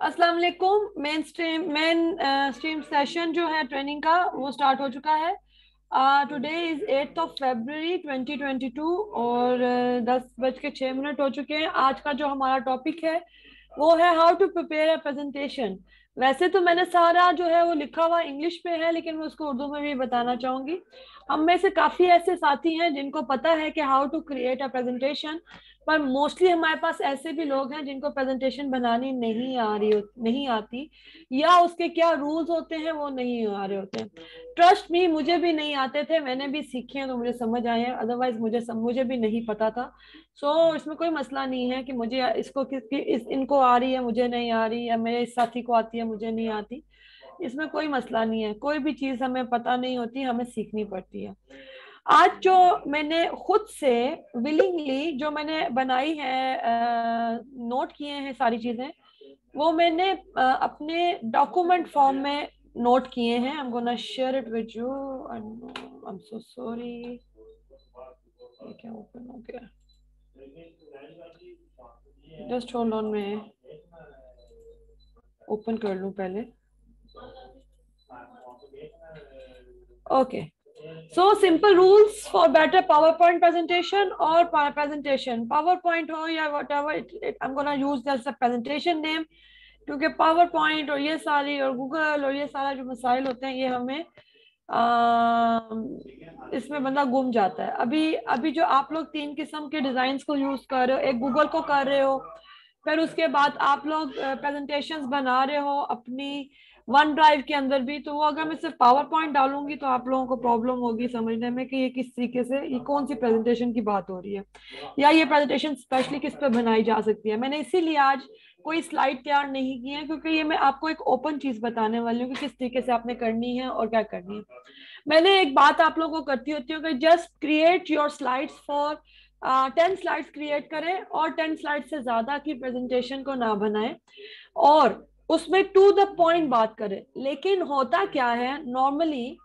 अस्सलाम वालेकुम। Main stream session जो है ट्रेनिंग का वो स्टार्ट हो चुका है। Today is 8th of February 2022 और 10:06 हो चुके हैं। आज का जो हमारा टॉपिक है वो है how to prepare a presentation. वैसे तो मैंने सारा जो है वो लिखा हुआ इंग्लिश पे है, लेकिन मैं उसको उर्दू में भी बताना चाहूंगी। हम में से काफी ऐसे साथी हैं जिनको पता है कि how to create a presentation, पर मोस्टली हमारे पास ऐसे भी लोग हैं जिनको प्रेजेंटेशन बनानी नहीं आती, या उसके क्या रूल्स होते हैं वो नहीं आ रहे होते हैं। ट्रस्ट मी, मुझे भी नहीं आते थे, मैंने भी सीखे हैं तो मुझे समझ आए हैं, अदरवाइज मुझे भी नहीं पता था। इसमें कोई मसला नहीं है कि मुझे इनको आ रही है मुझे नहीं आ रही, या मेरे इस साथी को आती है मुझे नहीं आती। इसमें कोई मसला नहीं है, कोई भी चीज हमें पता नहीं होती, हमें सीखनी पड़ती है। आज जो मैंने खुद से विलिंगली जो मैंने बनाई है, नोट किए हैं सारी चीजें, वो मैंने अपने डॉक्यूमेंट फॉर्म में नोट किए हैं। आई am gonna share it with you. I am so sorry, ये क्या ओपन हो गया? जस्ट होल्ड ऑन, मैं ओपन कर लूं पहले। Okay, so simple rules for better power point presentation और प्रेजेंटेशन पावर पॉइंट हो या what ever, I am gonna use that presentation name, क्योंकि पावर पॉइंट और ये सारी और गूगल और ये सारा जो मसाइल होते हैं ये हमें इसमें बंदा गुम जाता है। अभी अभी जो आप लोग तीन किस्म के डिजाइन को यूज कर रहे हो, एक गूगल को कर रहे हो, फिर उसके बाद आप लोग प्रेजेंटेशंस बना रहे हो अपनी वन ड्राइव के अंदर भी, तो वो अगर मैं सिर्फ पावर पॉइंट डालूंगी तो आप लोगों को प्रॉब्लम होगी समझने में कि ये किस तरीके से, ये कौन सी प्रेजेंटेशन की बात हो रही है, या ये प्रेजेंटेशन स्पेशली किस पे बनाई जा सकती है। मैंने इसीलिए आज कोई स्लाइड तैयार नहीं की है, क्योंकि ये मैं आपको एक ओपन चीज बताने वाली हूँ कि किस तरीके से आपने करनी है और क्या करनी है। मैंने एक बात आप लोगों को करती होती हूँ कि just create your slides for 10 slides create करें, और 10 स्लाइड से ज्यादा की प्रेजेंटेशन को ना बनाएं, और उसमें टू द पॉइंट बात करें। लेकिन होता क्या है, नॉर्मली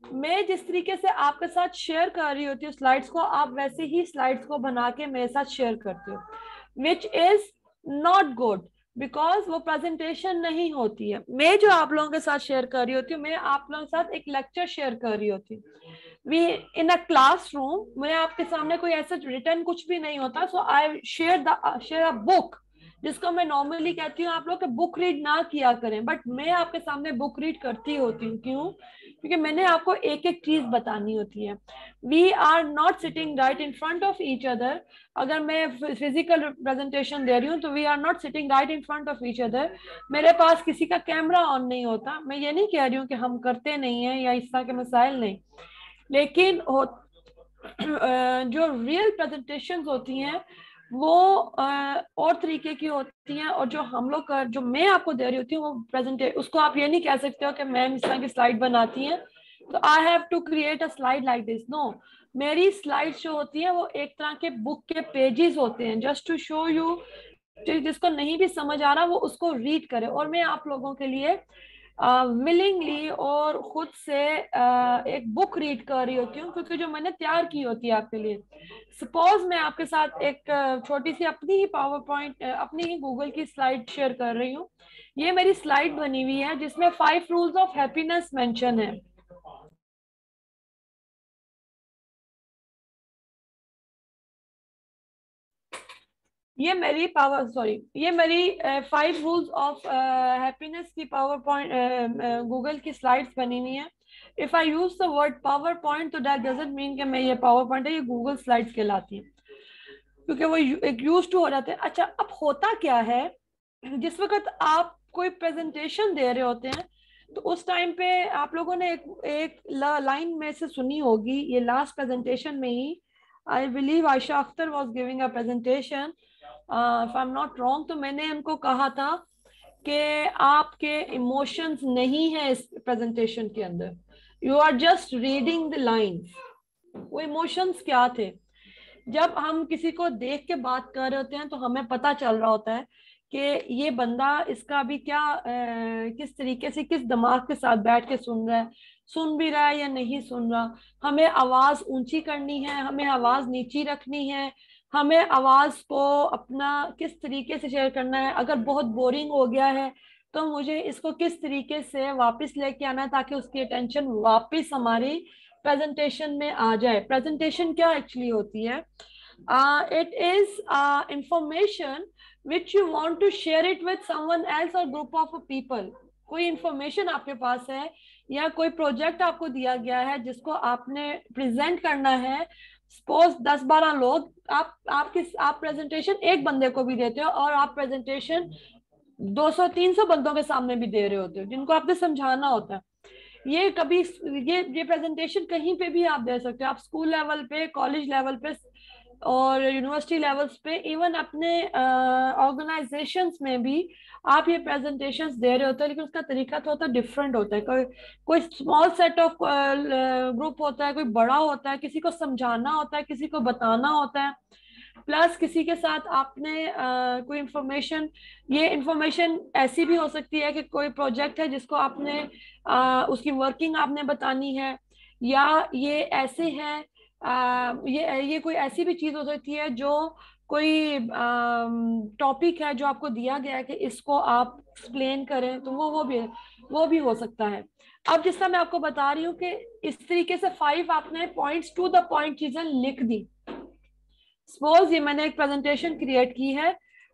मैं जिस तरीके से आपके साथ शेयर कर रही होती हूँ स्लाइड्स को, आप वैसे ही स्लाइड्स को बना के मेरे साथ शेयर करते हो, which is not good, because वो प्रेजेंटेशन नहीं होती है। मैं जो आप लोगों के साथ शेयर कर रही होती हूँ, मैं आप लोगों के साथ एक लेक्चर शेयर कर रही होती हूँ। वी इन अ क्लासरूम मैं आपके सामने कोई ऐसा रिटर्न कुछ भी नहीं होता, सो आई शेयर अ बुक, जिसको मैं नॉर्मली कहती हूँ आप लोग बुक रीड ना किया करें, बट मैं आपके सामने बुक रीड करती होती हूँ। क्यों? क्योंकि मैंने आपको एक एक चीज बतानी होती है। We are not sitting right in front of each other. अगर मैं फिजिकल प्रेजेंटेशन दे रही हूँ तो we are not sitting right in front of each other. मेरे पास किसी का कैमरा ऑन नहीं होता। मैं ये नहीं कह रही हूँ कि हम करते नहीं है या इस तरह के मसाइल नहीं, लेकिन जो रियल प्रेजेंटेशन होती हैं वो और तरीके की होती हैं, और जो हम लोग कर जो मैं आपको दे रही होती हूँ वो प्रेजेंटे उसको आप ये नहीं कह सकते हो कि मैम इस तरह की स्लाइड बनाती हैं तो I have to create a slide like this. No, मेरी स्लाइड्स जो होती हैं वो एक तरह के बुक के पेजेस होते हैं, जस्ट टू शो यू। जिसको नहीं भी समझ आ रहा वो उसको रीड करे, और मैं आप लोगों के लिए विलिंगली और खुद से एक बुक रीड कर रही होती हूँ, क्योंकि जो मैंने तैयार की होती है आपके लिए। सपोज मैं आपके साथ एक छोटी सी अपनी ही पावर पॉइंट, अपनी ही गूगल की स्लाइड शेयर कर रही हूँ। ये मेरी स्लाइड बनी हुई है जिसमें 5 रूल्स ऑफ हैप्पीनेस मेंशन है। ये मेरी पावर सॉरी ये मेरी 5 रूल्स ऑफ हैप्पीनेस की पावर पॉइंट गूगल की स्लाइड्स बनी हुई है। If I use the word power point तो दैट डजंट मीन कि मैं ये पावर पॉइंट है, ये गूगल स्लाइड्स कहलाती है, क्योंकि वो एक यूज टू हो जाते हैं। अच्छा, अब होता क्या है, जिस वक्त आप कोई प्रेजेंटेशन दे रहे होते हैं तो उस टाइम पे आप लोगों ने एक लाइन में से सुनी होगी, ये लास्ट प्रेजेंटेशन में ही I believe Ayesha Akhtar was giving a presentation, if I am not wrong, तो मैंने उनको कहा था कि आपके इमोशंस नहीं है इस प्रेजेंटेशन के अंदर, you are just reading the lines. वो इमोशंस क्या थे? जब हम किसी को देख के बात कर रहे होते हैं तो हमें पता चल रहा होता है कि ये बंदा इसका भी क्या किस तरीके से किस दिमाग के साथ बैठ के सुन रहा है, सुन भी रहा है या नहीं सुन रहा। हमें आवाज ऊंची करनी है, हमें आवाज नीची रखनी है, हमें आवाज को अपना किस तरीके से शेयर करना है, अगर बहुत बोरिंग हो गया है तो मुझे इसको किस तरीके से वापस लेके आना है ताकि उसकी अटेंशन वापस हमारी प्रेजेंटेशन में आ जाए। प्रेजेंटेशन क्या एक्चुअली होती है? It is information which you want to share it with someone else or group of people. कोई इंफॉर्मेशन आपके पास है या कोई प्रोजेक्ट आपको दिया गया है जिसको आपने प्रेजेंट करना है। सपोज 10-12 लोग, आप प्रेजेंटेशन एक बंदे को भी देते हो और आप प्रेजेंटेशन 200-300 बंदों के सामने भी दे रहे होते हो जिनको आपने समझाना होता है। ये कभी ये प्रेजेंटेशन कहीं पे भी आप दे सकते हो, आप स्कूल लेवल पे, कॉलेज लेवल पे और यूनिवर्सिटी लेवल्स पे, इवन अपने ऑर्गेनाइजेशंस में भी आप ये प्रेजेंटेशंस दे रहे होते हैं, लेकिन उसका तरीका थोड़ा डिफरेंट होता है। कोई स्मॉल सेट ऑफ ग्रुप होता है, कोई बड़ा होता है, किसी को समझाना होता है, किसी को बताना होता है, प्लस किसी के साथ आपने कोई इंफॉर्मेशन, ये इंफॉर्मेशन ऐसी भी हो सकती है कि कोई प्रोजेक्ट है जिसको आपने उसकी वर्किंग आपने बतानी है, या ये ऐसे है ये कोई ऐसी भी चीज हो सकती है जो कोई टॉपिक है जो आपको दिया गया है कि इसको आप एक्सप्लेन करें, तो वो भी हो सकता है। अब जिस तरह मैं आपको बता रही हूँ कि इस तरीके से 5 आपने पॉइंट्स टू द पॉइंट चीजें लिख दी। सपोज ये मैंने एक प्रेजेंटेशन क्रिएट की है,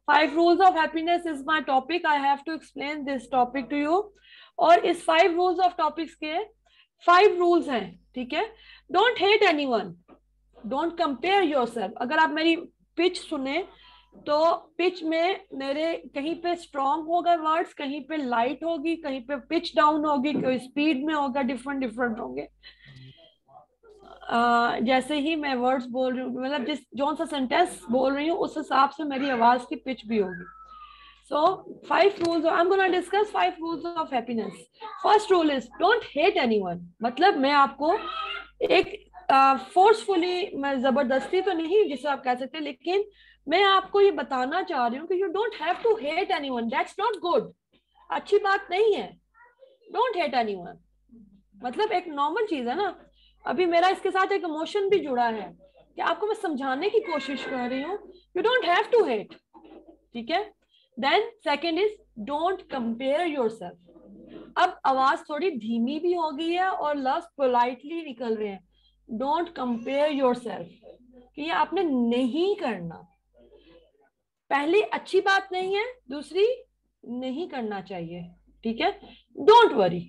5 rules of happiness is my topic, I have to explain this topic to you. और इस 5 रूल्स ऑफ टॉपिक्स के 5 रूल्स हैं, ठीक है? Don't hate anyone, don't compare yourself. अगर आप मेरी पिच सुने तो पिच में मेरे कहीं पे स्ट्रॉन्ग होगा वर्ड्स, कहीं पे लाइट होगी, कहीं पे पिच डाउन होगी, कोई स्पीड में होगा, डिफरेंट डिफरेंट होंगे। जैसे ही मैं वर्ड्स बोल रही हूँ, मतलब जिस जो सा सेंटेंस बोल रही हूँ उस हिसाब से मेरी आवाज की पिच भी होगी। So 5 rules, I'm going to discuss 5 rules of happiness. First rule is don't hate anyone. मतलब मैं आपको एक फोर्सफुली, मैं जबरदस्ती तो नहीं जिसे आप कह सकते, लेकिन मैं आपको ये बताना चाह रही हूँ कि you don't have to hate anyone, that's not good, अच्छी बात नहीं है। डोंट हेट एनीवन मतलब एक नॉर्मल चीज है ना। अभी मेरा इसके साथ एक इमोशन भी जुड़ा है कि आपको मैं समझाने की कोशिश कर रही हूँ, you don't have to hate, ठीक है? Then second is don't compare yourself. अब आवाज थोड़ी धीमी भी हो गई है और लफ्ज पोलाइटली निकल रहे हैं। डोंट कंपेयर योरसेल्फ, कि ये आपने नहीं करना। पहली अच्छी बात नहीं है, दूसरी नहीं करना चाहिए, ठीक है? Don't worry.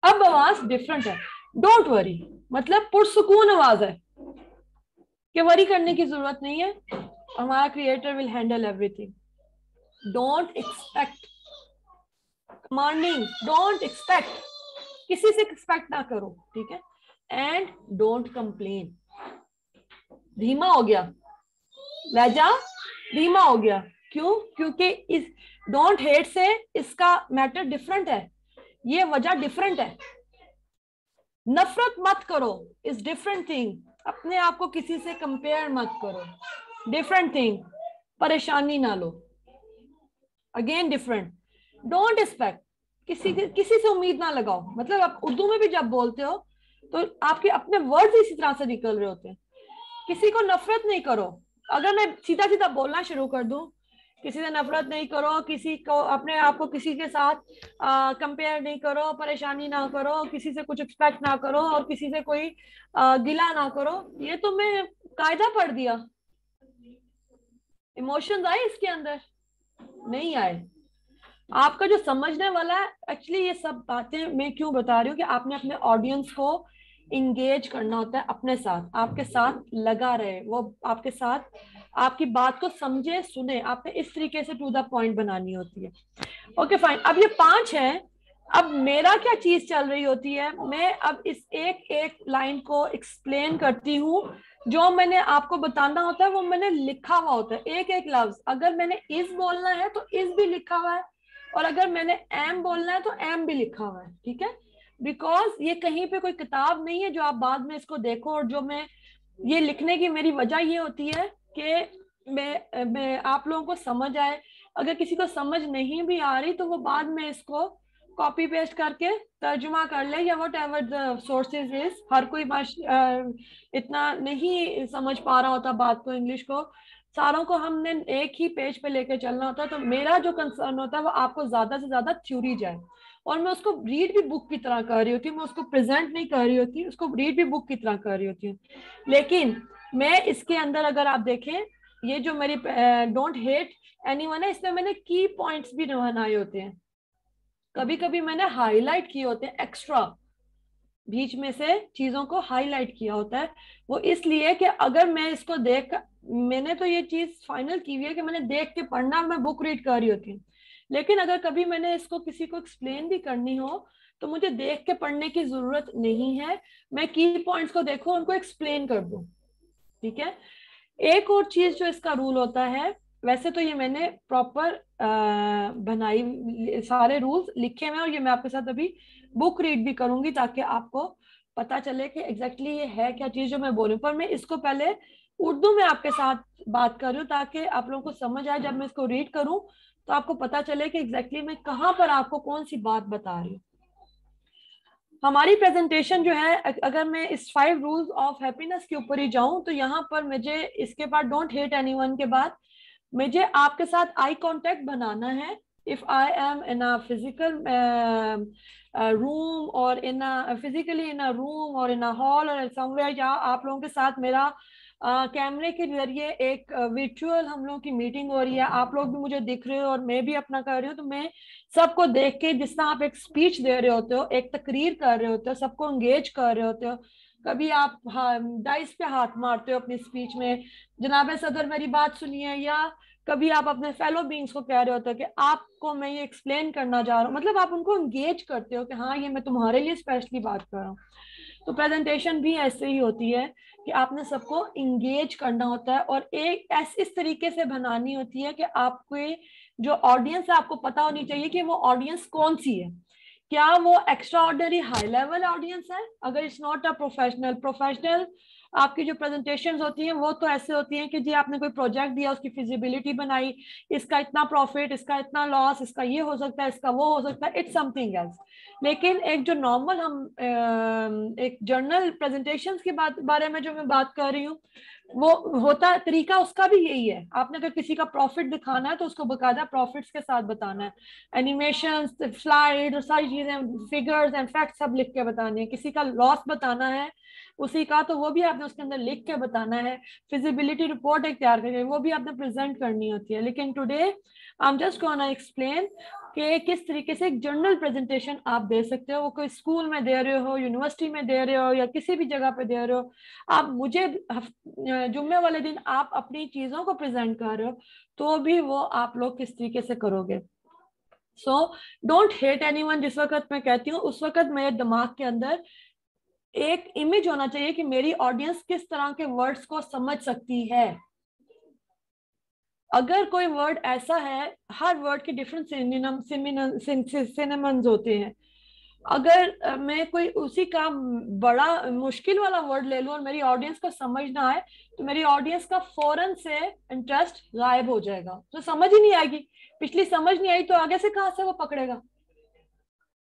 अब आवाज डिफरेंट है। डोंट वरी मतलब पुरसुकून आवाज है कि वरी करने की जरूरत नहीं है, हमारा creator will handle everything. Don't expect commanding, don't expect, किसी से एक्सपेक्ट ना करो, ठीक है? And don't complain. धीमा हो गया, लहजा धीमा हो गया, क्यों? क्योंकि इस डोंट हेट से इसका मैटर डिफरेंट है, ये वजह डिफरेंट है। नफरत मत करो, इज डिफरेंट थिंग। अपने आप को किसी से कंपेयर मत करो, डिफरेंट थिंग। परेशानी ना लो, अगेन डिफरेंट। डोंट एक्सपेक्ट, किसी से उम्मीद ना लगाओ। मतलब आप उर्दू में भी जब बोलते हो तो आपके अपने वर्ड्स इसी तरह से निकल रहे होते हैं। किसी को नफरत नहीं करो। अगर मैं सीधा सीधा बोलना शुरू कर दूं, किसी से नफरत नहीं करो, किसी को, अपने आप को किसी के साथ कंपेयर नहीं करो, परेशानी ना करो, किसी से कुछ एक्सपेक्ट ना करो और किसी से कोई गिला ना करो, ये तो मैं कायदा पढ़ दिया। इमोशंस आए इसके अंदर? नहीं आए। आपका जो समझने वाला है, एक्चुअली ये सब बातें मैं क्यों बता रही हूँ कि आपने अपने ऑडियंस को इंगेज करना होता है अपने साथ, आपके साथ लगा रहे, वो आपके साथ आपकी बात को समझे, सुने। आपने इस तरीके से टू द पॉइंट बनानी होती है। ओके फाइन, अब ये 5 है। अब मेरा क्या चीज चल रही होती है, मैं अब इस एक एक लाइन को एक्सप्लेन करती हूँ। जो मैंने आपको बताना होता है वो मैंने लिखा हुआ होता है, एक एक लफ्ज। अगर मैंने इस बोलना है तो इस भी लिखा हुआ है, और अगर मैंने एम बोलना है तो एम भी लिखा हुआ है, ठीक है? बिकॉज ये कहीं पे कोई किताब नहीं है जो आप बाद में इसको देखो। और जो मैं ये लिखने की मेरी वजह ये होती है कि मैं आप लोगों को समझ आए। अगर किसी को समझ नहीं भी आ रही तो वो बाद में इसको कॉपी पेस्ट करके तर्जुमा कर ले या whatever the sources is. हर कोई इतना नहीं समझ पा रहा होता बात को, इंग्लिश को, सारों को हमने एक ही पेज पे लेके चलना होता है। तो मेरा जो कंसर्न होता है वो आपको ज्यादा से ज्यादा थ्योरी जाए, और मैं उसको रीड भी बुक की तरह कर रही होती हूँ, मैं उसको प्रेजेंट नहीं कर रही होती, उसको रीड भी बुक की तरह कर रही होती हूँ। लेकिन मैं इसके अंदर अगर आप देखें, ये जो मेरी डोंट हेट एनीवन है, इसमें मैंने की पॉइंट्स भी बनाए होते हैं, कभी कभी मैंने हाईलाइट किए होते हैं, एक्स्ट्रा बीच में से चीजों को हाईलाइट किया होता है। वो इसलिए कि अगर मैं इसको देख, मैंने तो ये चीज फाइनल की हुई है कि मैंने देख के पढ़ना, मैं बुक रीड कर रही होती हूँ, लेकिन अगर कभी मैंने इसको किसी को एक्सप्लेन भी करनी हो तो मुझे देख के पढ़ने की जरूरत नहीं है, मैं की पॉइंट्स को देखो, उनको एक्सप्लेन कर दूं। ठीक है। एक और चीज जो इसका रूल होता है, वैसे तो ये मैंने प्रॉपर बनाई, सारे रूल्स लिखे हुए हैं, और ये मैं आपके साथ अभी बुक रीड भी करूंगी ताकि आपको पता चले कि एग्जैक्टली ये है क्या चीज जो मैं बोल रही हूँ। पर मैं इसको पहले उर्दू में आपके साथ बात कर रही हूँ ताकि आप लोगों को समझ आए, जब मैं इसको रीड करूँ तो आपको पता चले कि एग्जैक्टली मैं कहाँ पर आपको कौन सी बात बता रही हूँ। हमारी प्रेजेंटेशन जो है, अगर मैं इस 5 रूल्स ऑफ हैप्पीनेस के ऊपर ही जाऊं तो यहाँ पर मुझे इसके बाद डोंट हेट एनीवन के बाद मुझे आपके साथ आई कांटेक्ट बनाना है। If I M in a physical room और इन फिजिकली इन अ रूम और इन अ हॉल और समवेयर, या आप लोगों के साथ मेरा कैमरे के जरिए एक वर्चुअल हम लोगों की मीटिंग हो रही है, आप लोग भी मुझे दिख रहे हो और मैं भी अपना कर रही हूँ, तो मैं सबको देख के, जिस तरह आप एक स्पीच दे रहे होते हो, एक तकरीर कर रहे होते हो, सबको एंगेज कर रहे होते हो, कभी आप डाइस पे हाथ मारते हो अपनी स्पीच में, जनाब सदर मेरी बात सुनिए, या कभी आप अपने फेलो बींग्स को कह रहे होते हो कि आपको मैं ये एक्सप्लेन करना चाह रहा हूँ, मतलब आप उनको एंगेज करते हो कि हाँ ये मैं तुम्हारे लिए स्पेशली बात कर रहा हूँ। तो प्रेजेंटेशन भी ऐसे ही होती है कि आपने सबको इंगेज करना होता है, और एक इस तरीके से बनानी होती है कि आपके जो ऑडियंस है आपको पता होनी चाहिए कि वो ऑडियंस कौन सी है। क्या वो extra ordinary high level audience है? अगर इट्स नॉट अ प्रोफेशनल आपकी जो प्रेजेंटेशंस होती हैं वो तो ऐसे होती हैं कि जी आपने कोई प्रोजेक्ट दिया, उसकी फिजिबिलिटी बनाई, इसका इतना प्रॉफिट, इसका इतना लॉस, इसका ये हो सकता है, इसका वो हो सकता है, इट्स समथिंग एल्स। लेकिन एक जो नॉर्मल हम एक जर्नल प्रेजेंटेशंस की बारे में जो मैं बात कर रही हूँ, वो होता तरीका उसका भी यही है। आपने अगर किसी का प्रॉफिट दिखाना है तो उसको बकायदा प्रॉफिट्स के साथ बताना है, एनिमेशन, स्लाइड, सारी चीजें, फिगर्स एंड फैक्ट्स सब लिख के बताने हैं। किसी का लॉस बताना है उसी का, तो वो भी आपने उसके अंदर लिख के बताना है। फिजिबिलिटी रिपोर्ट एक तैयार करके वो भी आपने प्रेजेंट करनी होती है। लेकिन today I am just gonna explain कि किस तरीके से एक जर्नल प्रेजेंटेशन आप दे सकते हो, वो कोई स्कूल में दे रहे हो, यूनिवर्सिटी में दे रहे हो, या किसी भी जगह पे दे रहे हो। आप मुझे जुम्मे वाले दिन आप अपनी चीजों को प्रेजेंट कर रहे हो, तो भी वो आप लोग किस तरीके से करोगे। सो डोंट हेट एनीवन, जिस वक्त मैं कहती हूँ उस वक्त मेरे दिमाग के अंदर एक इमेज होना चाहिए कि मेरी ऑडियंस किस तरह के वर्ड्स को समझ सकती है। अगर कोई वर्ड ऐसा है, हर वर्ड के डिफरेंट सिनोनिम्स होते हैं, अगर मैं कोई उसी का बड़ा मुश्किल वाला वर्ड ले लूं और मेरी ऑडियंस को समझ ना आए, तो मेरी ऑडियंस का फौरन से इंटरेस्ट गायब हो जाएगा, तो समझ ही नहीं आएगी। पिछली समझ नहीं आई तो आगे से कहां से वो पकड़ेगा।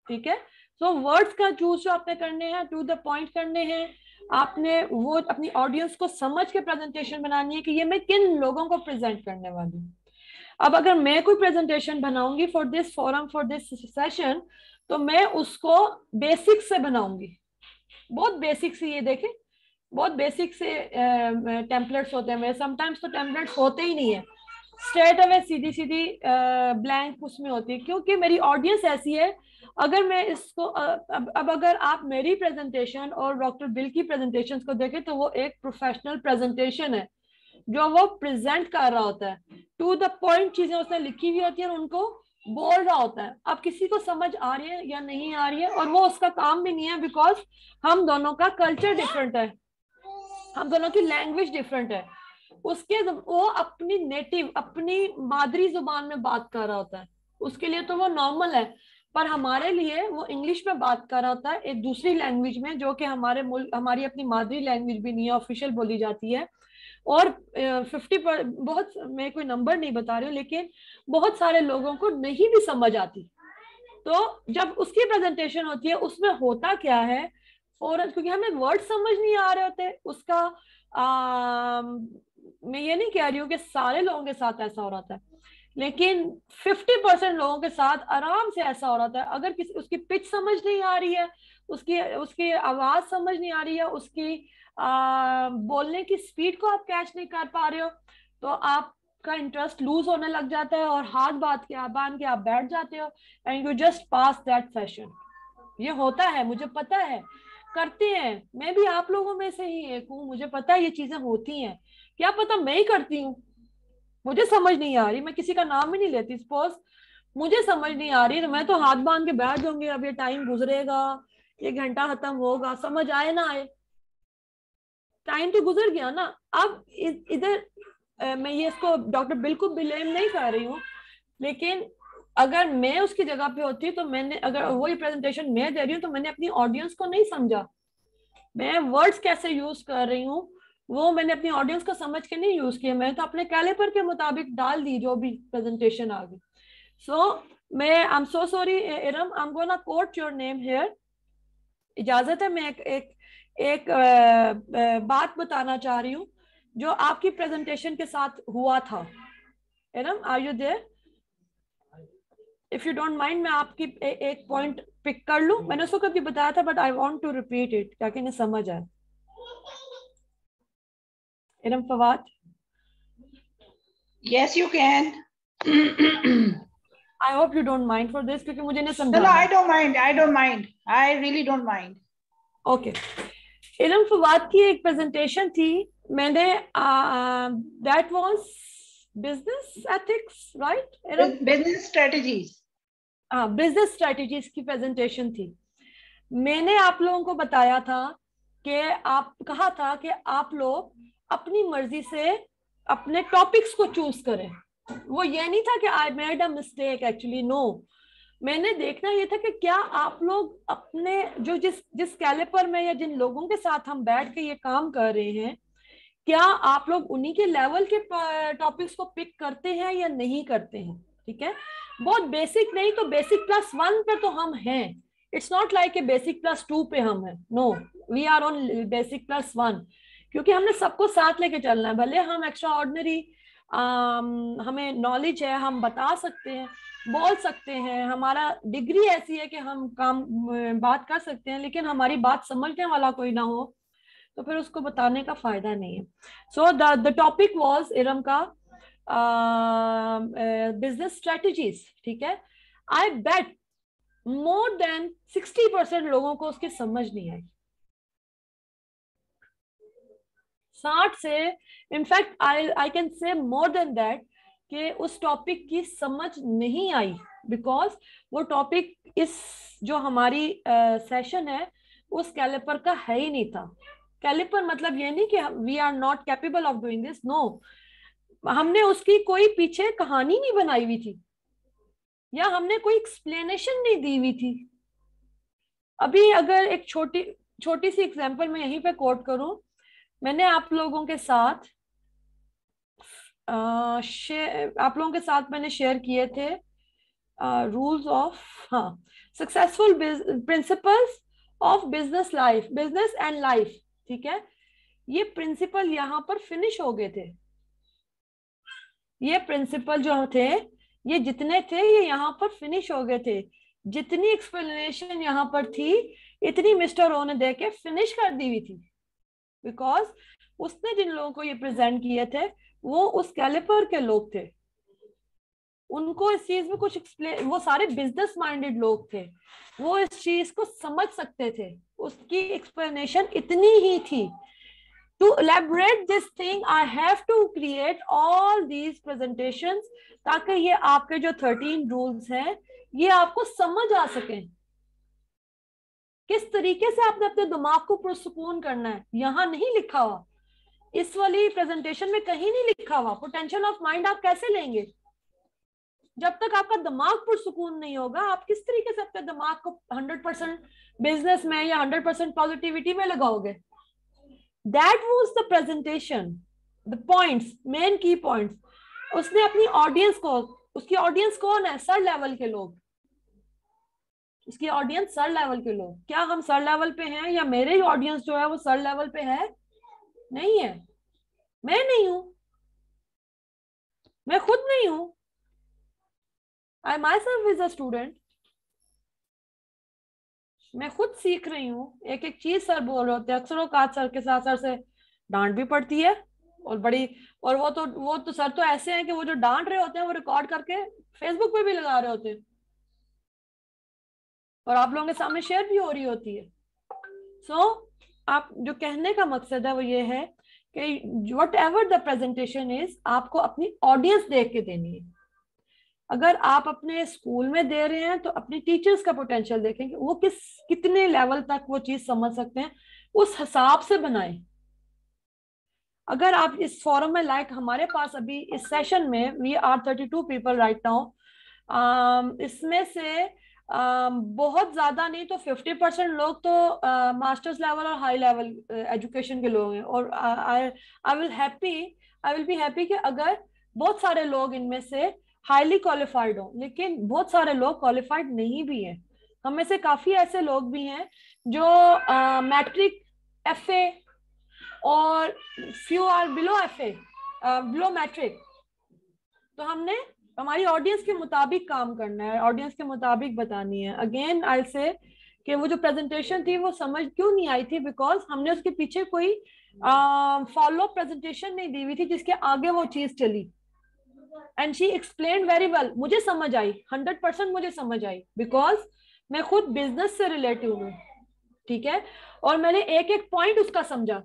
ठीक है। सो वर्ड्स का चूज जो आपने करने हैं, टू द पॉइंट करने हैं, आपने वो अपनी ऑडियंस को समझ के प्रेजेंटेशन बनानी है कि ये मैं किन लोगों को प्रेजेंट करने वाली हूँ। अब अगर मैं कोई प्रेजेंटेशन बनाऊंगी for this forum, for this session, तो मैं उसको बेसिक से बनाऊंगी, बहुत बेसिक से। ये देखें, बहुत बेसिक से टेम्पलेट्स होते हैं मेरे, समटाइम्स तो टेम्पलेट्स होते ही नहीं है, स्ट्रेट अवे सीधी सीधी ब्लैंक उसमें होती है, क्योंकि मेरी ऑडियंस ऐसी है। अगर मैं इसको अब अगर आप मेरी प्रेजेंटेशन और डॉक्टर बिल की प्रेजेंटेशन को देखें तो वो एक प्रोफेशनल प्रेजेंटेशन है, जो वो प्रेजेंट कर रहा होता है, टू द पॉइंट चीजें उसने लिखी हुई होती है और उनको बोल रहा होता है। अब किसी को समझ आ रही है या नहीं आ रही है, और वो उसका काम भी नहीं है, बिकॉज हम दोनों का कल्चर डिफरेंट है, हम दोनों की लैंग्वेज डिफरेंट है। उसके वो अपनी नेटिव, अपनी मादरी जुबान में बात कर रहा होता है, उसके लिए तो वो नॉर्मल है। पर हमारे लिए वो इंग्लिश में बात कर रहा होता है, एक दूसरी लैंग्वेज में, जो कि हमारे मुल्क, हमारी अपनी मादरी लैंग्वेज भी नहीं है, ऑफिशियल बोली जाती है। और 50 बहुत, मैं कोई नंबर नहीं बता रही हूँ, लेकिन बहुत सारे लोगों को नहीं भी समझ आती। तो जब उसकी प्रेजेंटेशन होती है उसमें होता क्या है, फौरन, क्योंकि हमें वर्ड समझ नहीं आ रहे होते उसका, मैं ये नहीं कह रही हूँ कि सारे लोगों के साथ ऐसा हो रहा है, लेकिन 50% लोगों के साथ आराम से ऐसा हो रहा था। अगर किसी उसकी पिच समझ नहीं आ रही है, उसकी उसकी आवाज समझ नहीं आ रही है, उसकी बोलने की स्पीड को आप कैच नहीं कर पा रहे हो, तो आपका इंटरेस्ट लूज होने लग जाता है और हाथ बांध के आप बैठ जाते हो, and you just pass that session. ये होता है, मुझे पता है, करते हैं, मैं भी आप लोगों में से ही एक हूँ, मुझे पता है ये चीजें होती हैं। क्या पता मैं ही करती हूँ, मुझे समझ नहीं आ रही, मैं किसी का नाम ही नहीं लेती, सपोज मुझे समझ नहीं आ रही तो मैं तो हाथ बांध के बैठ जाऊंगी, अब ये टाइम गुजरेगा, ये घंटा खत्म होगा, समझ आए ना आए, टाइम तो गुजर गया ना। अब इधर मैं ये इसको डॉक्टर बिल्कुल ब्लेम नहीं कर रही हूँ, लेकिन अगर मैं उसकी जगह पे होती तो मैंने, अगर वही प्रेजेंटेशन मैं दे रही हूँ तो मैंने अपनी ऑडियंस को नहीं समझा, मैं वर्ड्स कैसे यूज कर रही हूँ वो मैंने अपनी ऑडियंस को समझ के नहीं यूज किया, मैं तो अपने कैलिपर के मुताबिक डाल दी जो भी प्रेजेंटेशन आ गई। सो मैं, I am so sorry Iram, I am gonna quote your name here, इजाजत है, मैं एक बात बताना चाह रही हूँ जो आपकी प्रेजेंटेशन के साथ हुआ था। Iram, are you there? If you don't mind, मैं आपकी एक पॉइंट पिक कर लूं, मैंने उसको कभी बताया था but I want to repeat it ताकि इन्हें समझ आए। Iram Fawad, Yes, you can. No, I hope you don't mind for this, क्योंकि मुझे नहीं no, समझाना I है। don't mind. I don't mind. I really don't mind. Okay, Iram Fawad की एक प्रेजेंटेशन थी, मैंने, that was business ethics, right Iram? Business strategies. हाँ, बिजनेस स्ट्रेटजीज की प्रेजेंटेशन थी। मैंने आप लोगों को बताया था कि, आप कहा था कि आप लोग अपनी मर्जी से अपने टॉपिक्स को चूज करें। वो ये नहीं था कि I made a mistake, actually no, मैंने देखना ये था कि क्या आप लोग अपने जो जिस जिस कैलिपर में या जिन लोगों के साथ हम बैठ के ये काम कर रहे हैं, क्या आप लोग उन्हीं के लेवल के टॉपिक्स को पिक करते हैं या नहीं करते हैं। ठीक है, बहुत बेसिक नहीं तो बेसिक +1 पे तो हम हैं, it's not like a basic +2 पे हम हैं, no, we are on basic +1, क्योंकि हमने सबको साथ लेके चलना है। भले हम एक्स्ट्रा ऑर्डिनरी, हमें नॉलेज है, हम बता सकते हैं, बोल सकते हैं, हमारा डिग्री ऐसी है कि हम काम बात कर सकते हैं, लेकिन हमारी बात समझने वाला कोई ना हो तो फिर उसको बताने का फायदा नहीं है। So the topic was Iram का बिजनेस स्ट्रेटजीज। ठीक है, आई बेट मोर देन 60% लोगों को उसकी समझ नहीं आई, 60 से, in fact I can say more than that, कि उस टॉपिक की समझ नहीं आई, बिकॉज वो टॉपिक इस जो हमारी सेशन है उस कैलिपर का है ही नहीं था। कैलिपर मतलब ये नहीं कि we are not capable of doing this, no, हमने उसकी कोई पीछे कहानी नहीं बनाई हुई थी या हमने कोई एक्सप्लेनेशन नहीं दी हुई थी। अभी अगर एक छोटी छोटी सी एग्जांपल मैं यहीं पे कोट करूं, मैंने आप लोगों के साथ मैंने शेयर किए थे रूल्स ऑफ, हाँ, successful principles of business and life. ठीक है, ये प्रिंसिपल यहाँ पर फिनिश हो गए थे, ये प्रिंसिपल जो थे, ये जितने थे ये यहाँ पर फिनिश हो गए थे, जितनी एक्सप्लेनेशन यहाँ पर थी इतनी मिस्टर ओ ने दे के फिनिश कर दी हुई थी, बिकॉज उसने जिन लोगों को ये प्रेजेंट किए थे वो उस कैलिपर के लोग थे, उनको इस चीज में कुछ एक्सप्लेन, वो सारे बिजनेस माइंडेड लोग थे, वो इस चीज को समझ सकते थे, उसकी एक्सप्लेनेशन इतनी ही थी। To elaborate this thing I have to create all these presentations ताकि ये आपके जो 13 रूल्स हैं ये आपको समझ आ सके, किस तरीके से आपने अपने दिमाग को पुरसुकून करना है, यहाँ नहीं लिखा हुआ, इस वाली प्रेजेंटेशन में कहीं नहीं लिखा हुआ। पोटेंशियल ऑफ माइंड आप कैसे लेंगे जब तक आपका दिमाग पुरसुकून नहीं होगा? आप किस तरीके से अपने दिमाग को 100% बिजनेस में या 100% पॉजिटिविटी में लगाओगे? That was the presentation, the points, main की पॉइंट्स। उसने अपनी ऑडियंस को, उसकी ऑडियंस कौन है? सर लेवल के लोग, इसकी ऑडियंस सर लेवल के लोग। क्या हम सर लेवल पे हैं, या मेरे ऑडियंस जो है वो सर लेवल पे है? नहीं है। मैं नहीं हूं, मैं खुद नहीं हूं। I myself is a student. मैं खुद सीख रही हूँ, एक एक चीज सर बोल रहे होते हैं। अक्सर औकात सर के साथ सर से डांट भी पड़ती है, और बड़ी, और वो तो सर तो ऐसे हैं कि वो जो डांट रहे होते हैं वो रिकॉर्ड करके फेसबुक पे भी लगा रहे होते हैं, और आप लोगों के सामने शेयर भी हो रही होती है। सो आप जो कहने का मकसद है वो ये है कि what ever the presentation is, आपको अपनी ऑडियंस देख के देनी है। अगर आप अपने स्कूल में दे रहे हैं तो अपनी टीचर्स का पोटेंशियल देखेंगे, वो कितने लेवल तक वो चीज समझ सकते हैं, उस हिसाब से बनाएं। अगर आप इस फोरम में, लाइक हमारे पास अभी इस सेशन में we are 32 people right now, इसमें से बहुत ज्यादा नहीं तो 50% लोग तो मास्टर्स लेवल और हाई लेवल एजुकेशन के लोग हैं। और आई विल बी हैप्पी कि अगर बहुत सारे लोग इनमें से हाईली क्वालिफाइड हो, लेकिन बहुत सारे लोग क्वालिफाइड नहीं भी हैं। हम में से काफी ऐसे लोग भी हैं जो मैट्रिक, एफए, और few are below FA, below matric. तो हमने हमारी ऑडियंस के मुताबिक काम करना है, ऑडियंस के मुताबिक बतानी है। अगेन आई से कि वो जो प्रेजेंटेशन थी वो समझ क्यों नहीं आई थी, बिकॉज हमने उसके पीछे कोई फॉलो प्रेजेंटेशन नहीं दी हुई थी जिसके आगे वो चीज चली। And she explain very well, मुझे समझ आई, 100% मुझे समझ आई, बिकॉज मैं खुद बिजनेस से रिलेटिव हूँ, ठीक है। और मैंने एक एक पॉइंट उसका समझा।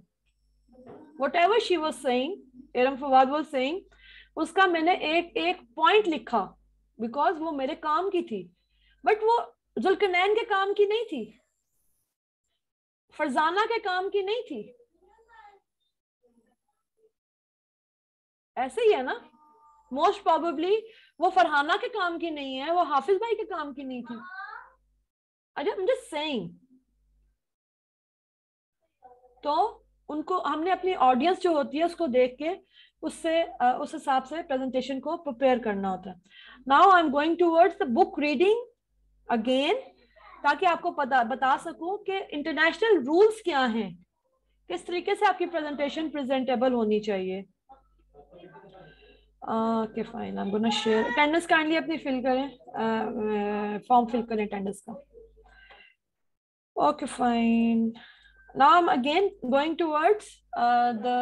whatever she was saying, Iram Fawad was saying, उसका मैंने एक एक पॉइंट लिखा, बिकॉज वो मेरे काम की थी। बट वो जुल्करनैन के काम की नहीं थी, फरजाना के काम की नहीं थी। ऐसे ही है ना, मोस्ट प्रोबेबली वो फरहाना के काम की नहीं है, वो हाफिज भाई के काम की नहीं थी। I am just saying. तो उनको हमने अपनी ऑडियंस जो होती है उसको देख के उससे उस हिसाब से प्रेजेंटेशन को प्रिपेयर करना होता है। Now I am going towards the book reading again, ताकि आपको बता सकूं कि इंटरनेशनल रूल्स क्या हैं, किस तरीके से आपकी प्रेजेंटेशन प्रेजेंटेबल होनी चाहिए। Okay fine, I am gonna share. Attendance kindly अपनी फिल करें, फॉर्म फिल करें अटेंडेंस का। Okay fine, now I'm again going towards the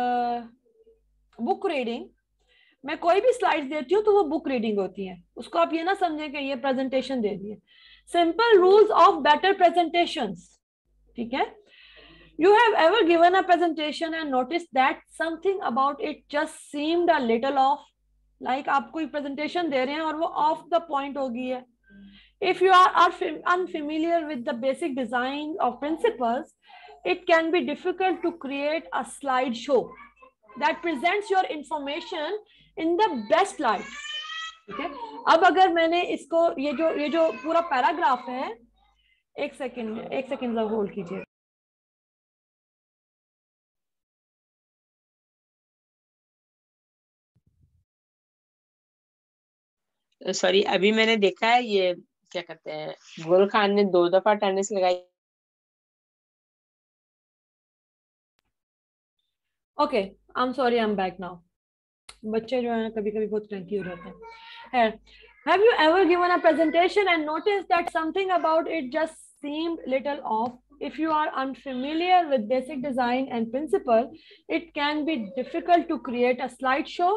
book reading. मैं कोई भी स्लाइड्स देती हूँ तो वो बुक रीडिंग होती है, उसको आप ये ना समझें कि ये प्रेजेंटेशन दे दी है। Simple rules of better presentations, ठीक है। You have ever given a presentation and noticed that something about it just seemed a little off? Like आप कोई presentation दे रहे हैं और वो off the point हो गई है। If you are unfamiliar with the basic design of principles, it can be difficult to create a slideshow that presents your information in the best light. ठीक है। अब अगर मैंने इसको ये जो पूरा पैराग्राफ है, एक सेकंड होल्ड कीजिए। सॉरी, अभी मैंने देखा है ये क्या कहते हैं, गोल खान ने 2 दफा अटेंडेंस लगाई। Okay, I am sorry, I am back now. बच्चे जो है कभी कभी बहुत क्रैंकी हो जाते हैं। Have you ever given a presentation and noticed that something about it just seemed little off? If you are unfamiliar with basic design and principle, it can be difficult to create a slideshow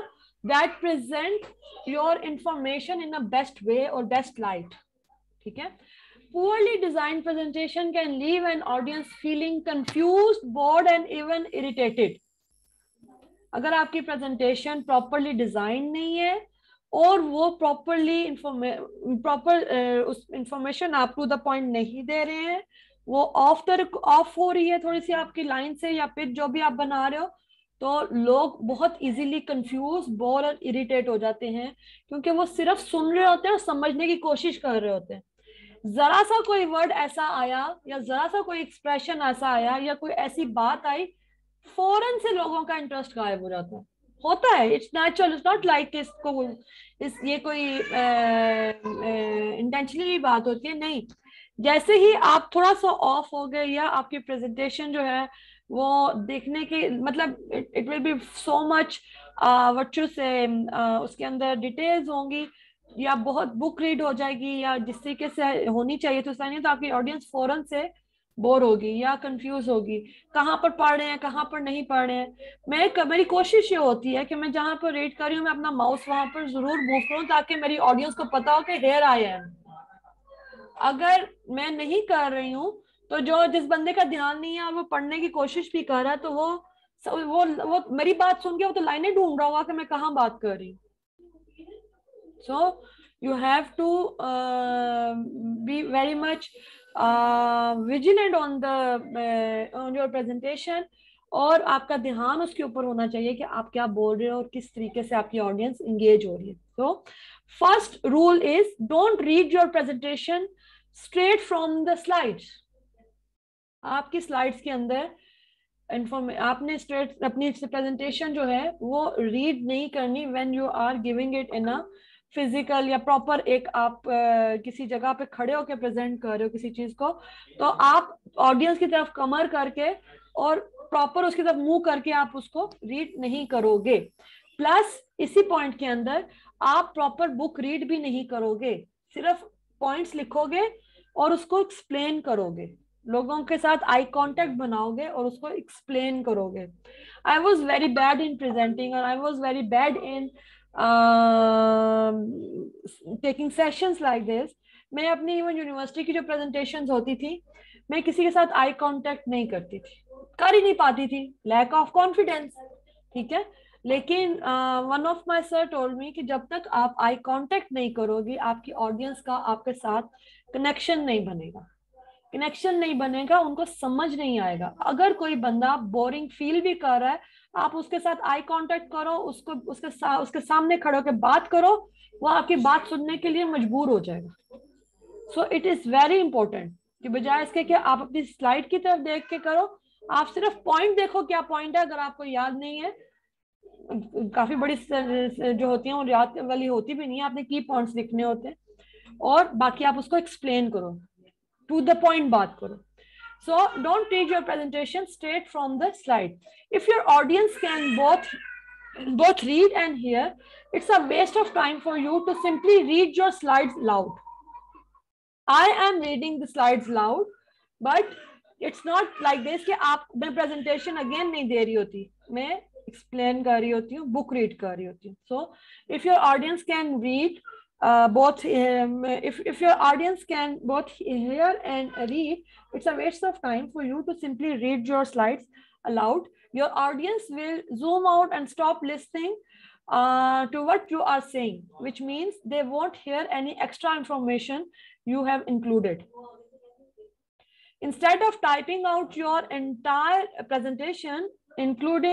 that present your information in a best way or best light. ठीक है। Poorly designed presentation can leave an audience feeling confused, bored and even irritated. अगर आपकी presentation properly design नहीं है और वो properly उस information आप टू द पॉइंट नहीं दे रहे हैं, वो ऑफ हो रही है थोड़ी सी आपकी लाइन से या फिर जो भी आप बना रहे हो, तो लोग बहुत इजीली कंफ्यूज, बोर और इरिटेट हो जाते हैं, क्योंकि वो सिर्फ सुन रहे होते हैं और समझने की कोशिश कर रहे होते हैं। जरा सा कोई वर्ड ऐसा आया या जरा सा कोई एक्सप्रेशन ऐसा आया या कोई ऐसी बात आई, फौरन से लोगों का इंटरेस्ट गायब हो जाता है। होता है, it's natural, it's not like ये कोई इंटेंशनली बात होती है, नहीं। जैसे ही आप थोड़ा सा ऑफ हो गए या आपकी प्रेजेंटेशन जो है वो देखने के मतलब it will be so much what you से, उसके अंदर डिटेल्स होंगी या बहुत बुक रीड हो जाएगी या जिस तरीके से होनी चाहिए तो नहीं, तो आपकी ऑडियंस फौरन से बोर होगी या कंफ्यूज होगी, कहाँ पर पढ़ रहे हैं कहाँ पर नहीं पढ़ रहे हैं। मेरी कोशिश ये होती है कि मैं जहां पर रीड कर रही हूँ मैं अपना माउस वहां पर जरूर मूव करूँ ताकि मेरी ऑडियंस को पता हो कि हेयर आई एम। अगर मैं नहीं कर रही हूँ तो जो जिस बंदे का ध्यान नहीं है और वो पढ़ने की कोशिश भी कर रहा है तो वो मेरी बात सुन के वो तो लाइनें ढूंढ रहा होगा कि मैं कहाँ बात कर रही हूँ। So you have to be very much vigilant on your presentation, और आपका ध्यान उसके ऊपर होना चाहिए कि आप क्या बोल रहे हो और किस तरीके से आपकी ऑडियंस इंगेज हो रही है। तो first rule is don't read your presentation straight from the slides. आपकी स्लाइड्स के अंदर आपने स्ट्रेट अपनी प्रेजेंटेशन जो है वो रीड नहीं करनी when you are giving it in a physical या प्रॉपर एक आप किसी जगह पे खड़े होकर प्रेजेंट कर रहे हो किसी चीज को, तो आप ऑडियंस की तरफ कमर करके और प्रॉपर उसकी तरफ मुंह करके आप उसको रीड नहीं करोगे। प्लस इसी पॉइंट के अंदर आप प्रॉपर बुक रीड भी नहीं करोगे, सिर्फ पॉइंट्स लिखोगे और उसको एक्सप्लेन करोगे, लोगों के साथ आई कांटेक्ट बनाओगे और उसको एक्सप्लेन करोगे। I was very bad in presenting और I was very bad in taking sessions like this. मैं अपनी इवन यूनिवर्सिटी की जो प्रेजेंटेशंस होती थी मैं किसी के साथ आई कांटेक्ट नहीं करती थी, कर ही नहीं पाती थी, लैक ऑफ कॉन्फिडेंस, ठीक है। लेकिन one of my sir told me कि जब तक आप आई कांटेक्ट नहीं करोगी आपकी ऑडियंस का आपके साथ कनेक्शन नहीं बनेगा, कनेक्शन नहीं बनेगा, उनको समझ नहीं आएगा। अगर कोई बंदा बोरिंग फील भी कर रहा है आप उसके साथ आई कांटेक्ट करो, उसको उसके सामने खड़े होकर बात करो, वो आपकी बात सुनने के लिए मजबूर हो जाएगा। So it is very important कि बजाय इसके कि आप अपनी स्लाइड की तरफ देख के करो, आप सिर्फ पॉइंट देखो क्या पॉइंट है। अगर आपको याद नहीं है, काफी बड़ी जो होती है वो याद वाली होती भी नहीं है, आपने की पॉइंट्स लिखने होते हैं और बाकी आप उसको एक्सप्लेन करो, टू द पॉइंट बात करो। So don't take your presentation straight from the slide. If your audience can both read and hear, it's a waste of time for you to simply read your slides loud. I am reading the slides loud, but it's not like this कि आप मैं presentation again नहीं दे रही होती, मैं explain कर रही होती हूँ, book read कर रही होती हूँ। So if your audience can read if your audience can both hear and read, it's a waste of time for you to simply read your slides aloud. Your audience will zoom out and stop listening to what you are saying, which means they won't hear any extra information you have included. Instead of typing out your entire presentation, include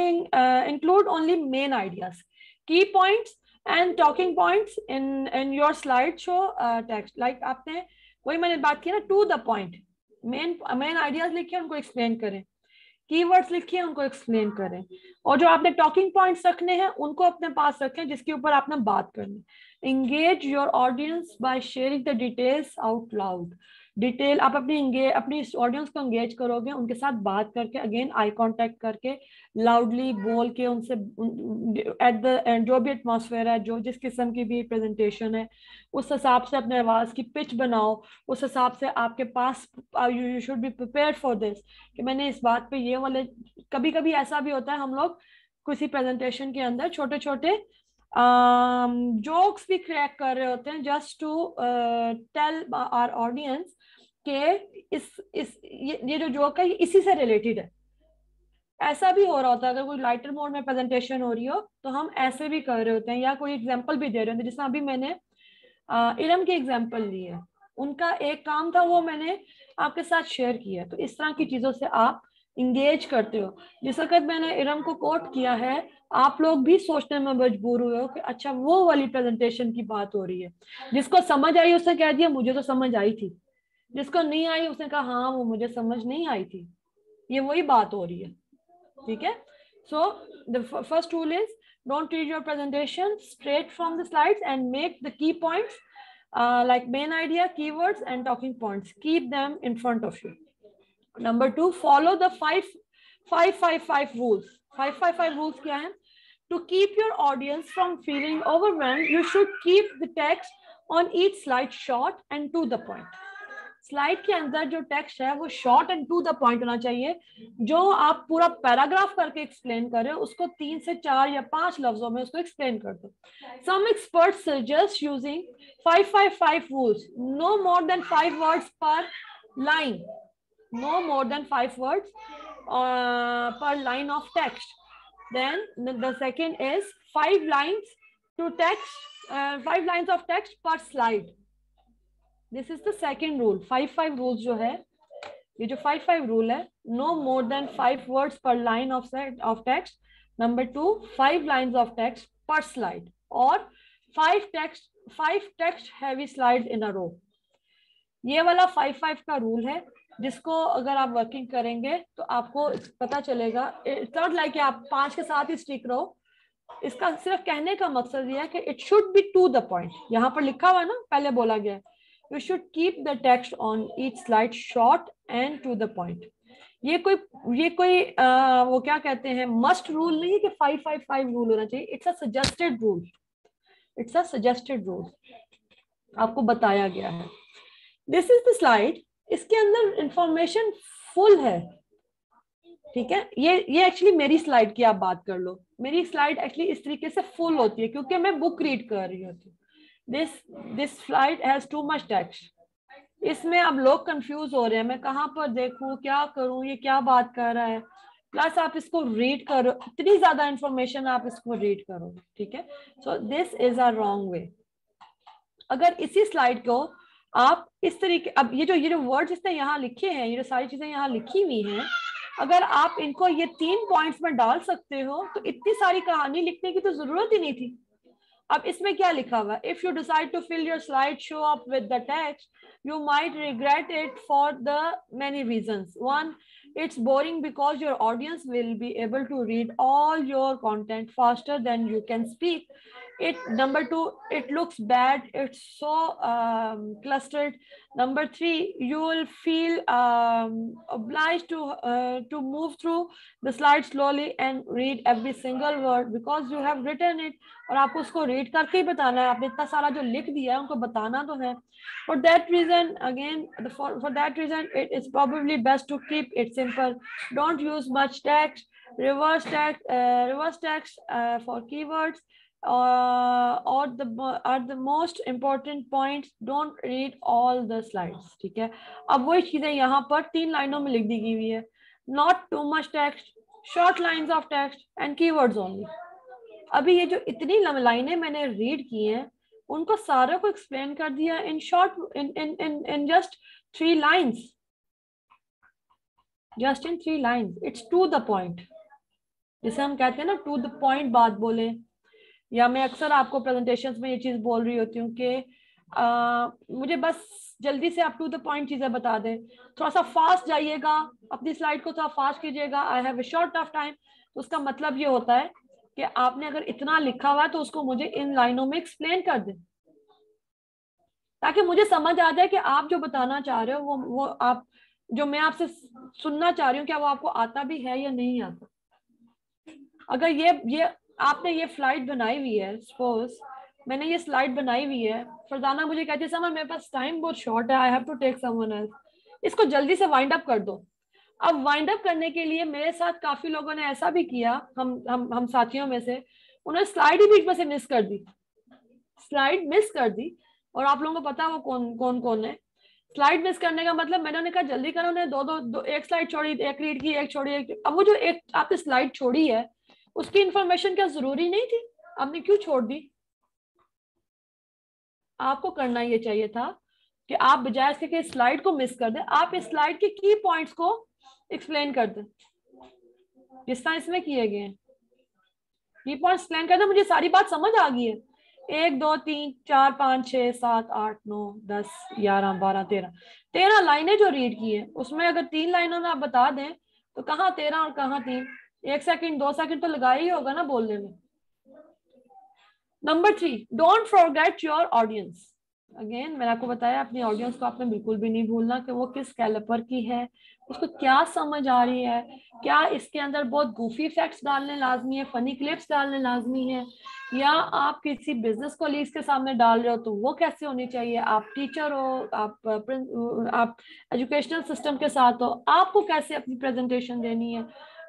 only main ideas, key points and talking points in your slideshow text. Like आपने वही मैंने बात की ना, to the point, main ideas लिखिए, उनको explain करें, keywords लिखिए, उनको explain करें, और जो आपने talking points रखने हैं उनको अपने पास रखें जिसके ऊपर आपने बात करनी। Engage your audience by sharing the details out loud. Detail आप अपनी ऑडियंस को एंगेज करोगे, उनके साथ बात करके, अगेन आई कांटेक्ट करके, लाउडली बोल के उनसे एट द जो भी एटमॉस्फेयर है, जो जिस किस्म की भी प्रेजेंटेशन है उस हिसाब से अपने आवाज की पिच बनाओ, उस हिसाब से आपके पास you should be prepared for this कि मैंने इस बात पे ये वाले। कभी कभी ऐसा भी होता है हम लोग किसी प्रेजेंटेशन के अंदर छोटे छोटे जोक्स भी क्रैक कर रहे होते हैं just to tell our audience के ये जो जोक है इसी से रिलेटेड है। ऐसा भी हो रहा होता है, अगर कोई लाइटर मोड में प्रेजेंटेशन हो रही हो तो हम ऐसे भी कर रहे होते हैं, या कोई एग्जांपल भी दे रहे होते हैं। जैसे अभी मैंने इरम की एग्जांपल ली है, उनका एक काम था वो मैंने आपके साथ शेयर किया, तो इस तरह की चीजों से आप इंगेज करते हो। जिस वक्त मैंने इरम को कोट किया है आप लोग भी सोचने में मजबूर हुए हो कि अच्छा वो वाली प्रेजेंटेशन की बात हो रही है। जिसको समझ आई उसने कह दिया मुझे तो समझ आई थी, जिसको नहीं आई उसने कहा हाँ वो मुझे समझ नहीं आई थी, ये वही बात हो रही है, ठीक है। So the first rule is don't read your presentation straight from the slides and make the key points like main idea, keywords and talking points. Keep them in front of you. Number 2, follow the 5-5-5 rules. 5-5-5 rules क्या है? To keep your audience from feeling overwhelmed, you should keep the text on each slide short and to the point. Slide के अंदर जो text है वो short and to the point होना चाहिए. जो आप पूरा पैराग्राफ करके एक्सप्लेन कर रहे हो उसको 3 से 4 या 5 लफ्जों में उसको एक्सप्लेन कर दो. Some experts suggest using 5-5-5 rules. No more than 5 words per line. No more than 5 words per line of text. Then the second is 5 lines to text, 5 lines of text per slide. This is the second rule. 5-5 rules जो है, ये जो 5-5 rule है, no more than 5 words per line of text. Number 2, 5 lines of text per slide, or 5 text heavy slides in a row. ये वाला 5-5 का rule है जिसको अगर आप वर्किंग करेंगे तो आपको पता चलेगा. इट्स नॉट लाइक आप 5 के साथ ही स्टिक रहो. इसका सिर्फ कहने का मकसद ये है कि it should be to the point. यहाँ पर लिखा हुआ है ना, पहले बोला गया है, you should keep the text on each slide short and to the point. ये कोई वो क्या कहते हैं, मस्ट रूल नहीं है कि 5-5-5 रूल होना चाहिए. It's a suggested rule. It's a suggested rule, आपको बताया गया है. This is the slide. इसके अंदर इंफॉर्मेशन फुल है, ठीक है. ये एक्चुअली मेरी स्लाइड की आप बात कर लो. मेरी स्लाइड एक्चुअली इस तरीके से फुल होती है क्योंकि मैं बुक रीड कर रही होती हूँ. This slide has too much text. इसमें अब लोग कंफ्यूज हो रहे हैं, मैं कहाँ पर देखूं, क्या करूं, ये क्या बात कर रहा है. प्लस आप इसको रीड करो, इतनी ज्यादा इंफॉर्मेशन आप इसको रीड करो, ठीक है. So this is a wrong way. अगर इसी स्लाइड को आप इस तरीके, अब ये जो वर्ड्स इसने यहाँ लिखे हैं, ये जो सारी चीजें यहाँ लिखी हुई हैं, अगर आप इनको ये 3 पॉइंट्स में डाल सकते हो तो इतनी सारी कहानी लिखने की तो जरूरत ही नहीं थी. अब इसमें क्या लिखा हुआ है? If you decide to fill your slide show up with the text, you might regret it for the many reasons. 1, it's boring because your audience will be able to read all your content faster than you can speak. Number 2, it looks bad. It's so clustered. Number 3, you will feel obliged to move through the slide slowly and read every single word because you have written it. और आपको उसको read करके ही बताना है. आपने इतना सारा जो लिख दिया है उनको बताना तो है. For that reason, again, for that reason, it is probably best to keep it simple. Don't use much text. Reverse text for keywords. Or the most important points. Don't read all the slides. ठीक है. अब वही चीजें यहाँ पर 3 लाइनों में लिख दी गई हुई है. Not too much text, short lines of text and keywords only. अभी ये जो इतनी लाइनें मैंने रीड की हैं उनको सारे को एक्सप्लेन कर दिया in short, in just 3 lines. Just in 3 lines. It's to the point, जिसे हम कहते हैं ना, टू द पॉइंट बात बोले. या मैं अक्सर आपको प्रेजेंटेशंस में ये चीज बोल रही होती हूँ कि मुझे बस जल्दी से आप टू द पॉइंट चीजें बता दें. थोड़ा सा फास्ट जाइएगा, अपनी स्लाइड को थोड़ा फास्ट कीजिएगा. I have a short of time. तो उसका मतलब ये होता है कि आपने अगर इतना लिखा हुआ है तो उसको मुझे इन लाइनों में एक्सप्लेन कर दें ताकि मुझे समझ आ जाए कि आप जो बताना चाह रहे हो वो आप जो मैं आपसे सुनना चाह रही हूँ क्या वो आपको आता भी है या नहीं आता. अगर ये आपने ये स्लाइड बनाई हुई है, सपोज मैंने ये स्लाइड बनाई हुई है, फरजाना मुझे कहती है समर मेरे पास टाइम बहुत शॉर्ट है, I have to take someone else, इसको जल्दी से वाइंड अप कर दो. अब वाइंड अप करने के लिए मेरे साथ काफी लोगों ने ऐसा भी किया, हम साथियों में से, उन्होंने स्लाइड ही बीच में से मिस कर दी. स्लाइड मिस कर दी. और आप लोगों को पता है वो कौन है. स्लाइड मिस करने का मतलब मैंने कहा जल्दी करो, उन्होंने दो एक स्लाइड छोड़ी, एक रीड की, एक छोड़ी, एक. अब वो जो एक आपने स्लाइड छोड़ी है उसकी इंफॉर्मेशन क्या जरूरी नहीं थी? आपने क्यों छोड़ दी? आपको करना ये चाहिए था कि आप बजाय इसके कि स्लाइड को मिस कर दें, आप इस स्लाइड के की पॉइंट्स को एक्सप्लेन कर दें जिस तरह इसमें किए गए हैं. की पॉइंट्स एक्सप्लेन कर दें. मुझे सारी बात समझ आ गई है. 1 2 3 4 5 6 7 8 9 10 11 12 13 लाइनें जो रीड की है उसमें अगर 3 लाइनों में आप बता दें तो कहाँ 13 और कहाँ 3, 1 सेकंड 2 सेकंड तो लगा ही होगा ना बोलने में. Number 3, don't forget your audience. Again मैंने आपको बताया, अपनी ऑडियंस को आपने बिल्कुल भी नहीं भूलना कि वो किस कैलिपर की है, उसको क्या समझ आ रही है, क्या इसके अंदर बहुत गूफी फैक्ट्स डालने लाजमी है, फनी क्लिप्स डालने लाजमी है, या आप किसी बिजनेस कोलीग्स के सामने डाल रहे हो तो वो कैसे होनी चाहिए, आप टीचर हो, आप एजुकेशनल सिस्टम के साथ हो, आपको कैसे अपनी प्रेजेंटेशन देनी है।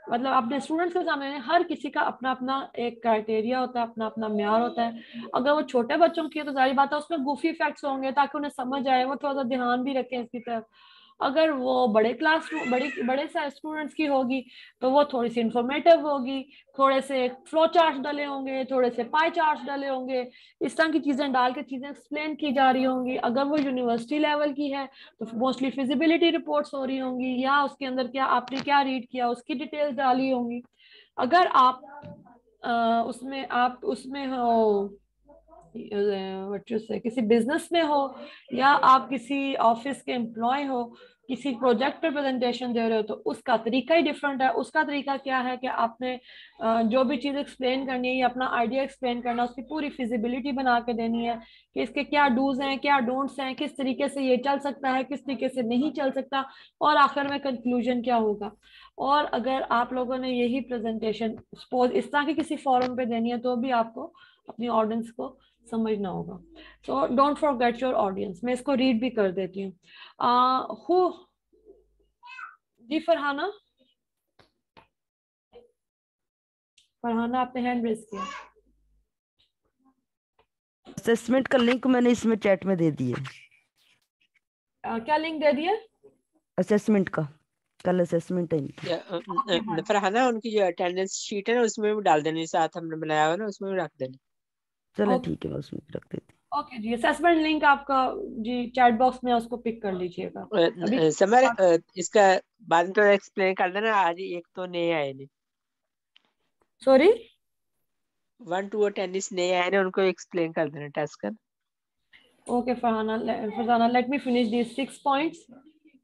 मतलब अपने स्टूडेंट्स के सामने हर किसी का अपना अपना एक क्राइटेरिया होता है, अपना अपना म्यार होता है। अगर वो छोटे बच्चों की है तो जाहिर बात है उसमें गुफी फैक्ट्स होंगे ताकि उन्हें समझ आए, वो थोड़ा सा ध्यान भी रखें इसकी तरफ। अगर वो बड़े क्लास बड़े सारे स्टूडेंट्स की होगी तो वो थोड़ी सी इंफॉर्मेटिव होगी, थोड़े से फ्लो चार्ट डले होंगे, थोड़े से पाई चार्ट डले होंगे, इस तरह की चीजें डाल के चीजें एक्सप्लेन की जा रही होंगी। अगर वो यूनिवर्सिटी लेवल की है तो मोस्टली फिजिबिलिटी रिपोर्ट्स हो रही होंगी, या उसके अंदर क्या आपने क्या रीड किया उसकी डिटेल्स डाली होंगी। अगर आप उसमें हो से किसी बिजनेस में हो, या आप किसी ऑफिस के एम्प्लॉय हो, किसी प्रोजेक्ट पे प्रेजेंटेशन दे रहे हो, तो उसका तरीका ही डिफरेंट है। उसका तरीका क्या है कि आपने जो भी चीज एक्सप्लेन करनी है या अपना आइडिया एक्सप्लेन करना है, उसकी पूरी फिजिबिलिटी बना के देनी है कि इसके क्या डूज हैं, क्या डोंट्स हैं, किस तरीके से ये चल सकता है, किस तरीके से नहीं चल सकता, और आखिर में कंक्लूजन क्या होगा। और अगर आप लोगों ने यही प्रेजेंटेशन सपोज इस तरह के किसी फोरम पे देनी है तो भी आपको अपनी ऑडियंस को समझना होगा। So don't forget your audience. मैं इसको रीड भी कर देती हूँ। जी फरहाना, फरहाना आपने हैंड रेज किया। असेसमेंट का लिंक मैंने इसमें चैट में दे दिए। क्या लिंक दे दिया? असेसमेंट का, कल असेसमेंट है। फरहाना उनकी जो अटेंडेंस शीट है ना उसमें भी डाल देनी, साथ हमने बनाया हुआ ना उसमें भी रख देना। चलो ठीक है, मैं उसमें रख देती। ओके जी, असेसमेंट लिंक आपका जी चैट बॉक्स में उसको पिक कर लीजिएगा। अभी समर इसका बाद में तो एक्सप्लेन कर देना, आज एक तो नए आए ने, सॉरी 1 2 और टेनिस नए आए ने, उनको एक्सप्लेन कर देना टेस्ट कर। Okay Farhana let me finish these 6 points.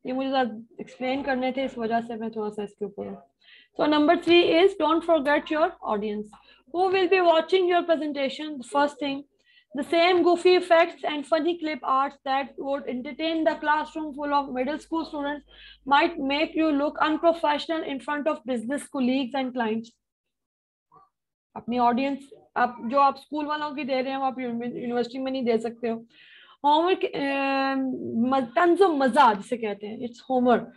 ये मुझे एक्सप्लेन करने थे, इस वजह से मैं थोड़ा सा इसके ऊपर हूँ। So number 3 is don't forget your audience. Who will be watching your presentation? The first thing, the same goofy effects and funny clip arts that would entertain the classroom full of middle school students might make you look unprofessional in front of business colleagues and clients. अपनी audience आप school वालों की दे रहे हैं वो आप university में नहीं दे सकते हो। होमवर्क तंज मजा जिसे कहते हैं, it's homework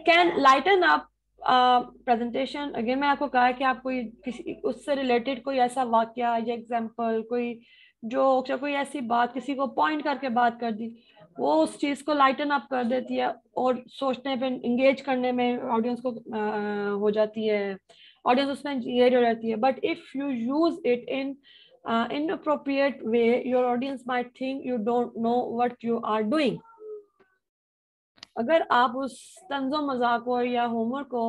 can lighten up presentation. Again मैं आपको कहा है कि आप कोई किसी उससे रिलेटेड कोई ऐसा वाक्य या एग्जांपल, कोई ऐसी बात किसी को पॉइंट करके बात कर दी, वो उस चीज को लाइटन अप कर देती है और सोचने पे एंगेज करने में ऑडियंस को हो जाती है, ऑडियंस उसमें एंगेज हो जाती है। But if you use it in inappropriate way, your audience might think you don't know what you are doing. अगर आप उस तंजो मजाक को या होमवर्क को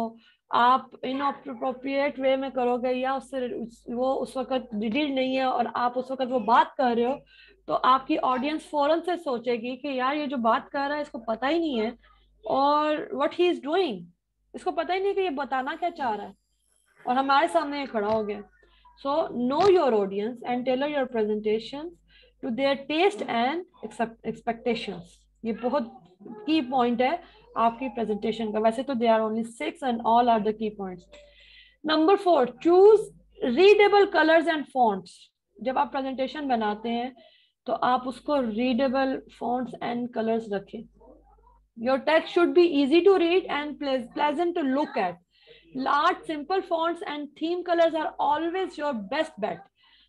आप इनअप्रोप्रिएट वे में करोगे, या वो उस वक्त रीड नहीं है और आप उस वक्त वो बात कर रहे हो, तो आपकी ऑडियंस फौरन से सोचेगी कि यार ये जो बात कर रहा है इसको पता ही नहीं है, और व्हाट ही इज डूइंग, इसको पता ही नहीं कि ये बताना क्या चाह रहा है, और हमारे सामने ये खड़ा हो गया। So know your audience and tailor your presentations to their taste and expectations. ये बहुत की पॉइंट है आपकी प्रेजेंटेशन का। वैसे तो they are only 6 and all are the key points. Number 4, choose readable colors and fonts. जब आप प्रेजेंटेशन बनाते हैं तो आप उसको readable fonts and colors रखें। Your text should be easy to read and pleasant to look at. Large, simple fonts and theme colors are always your best bet.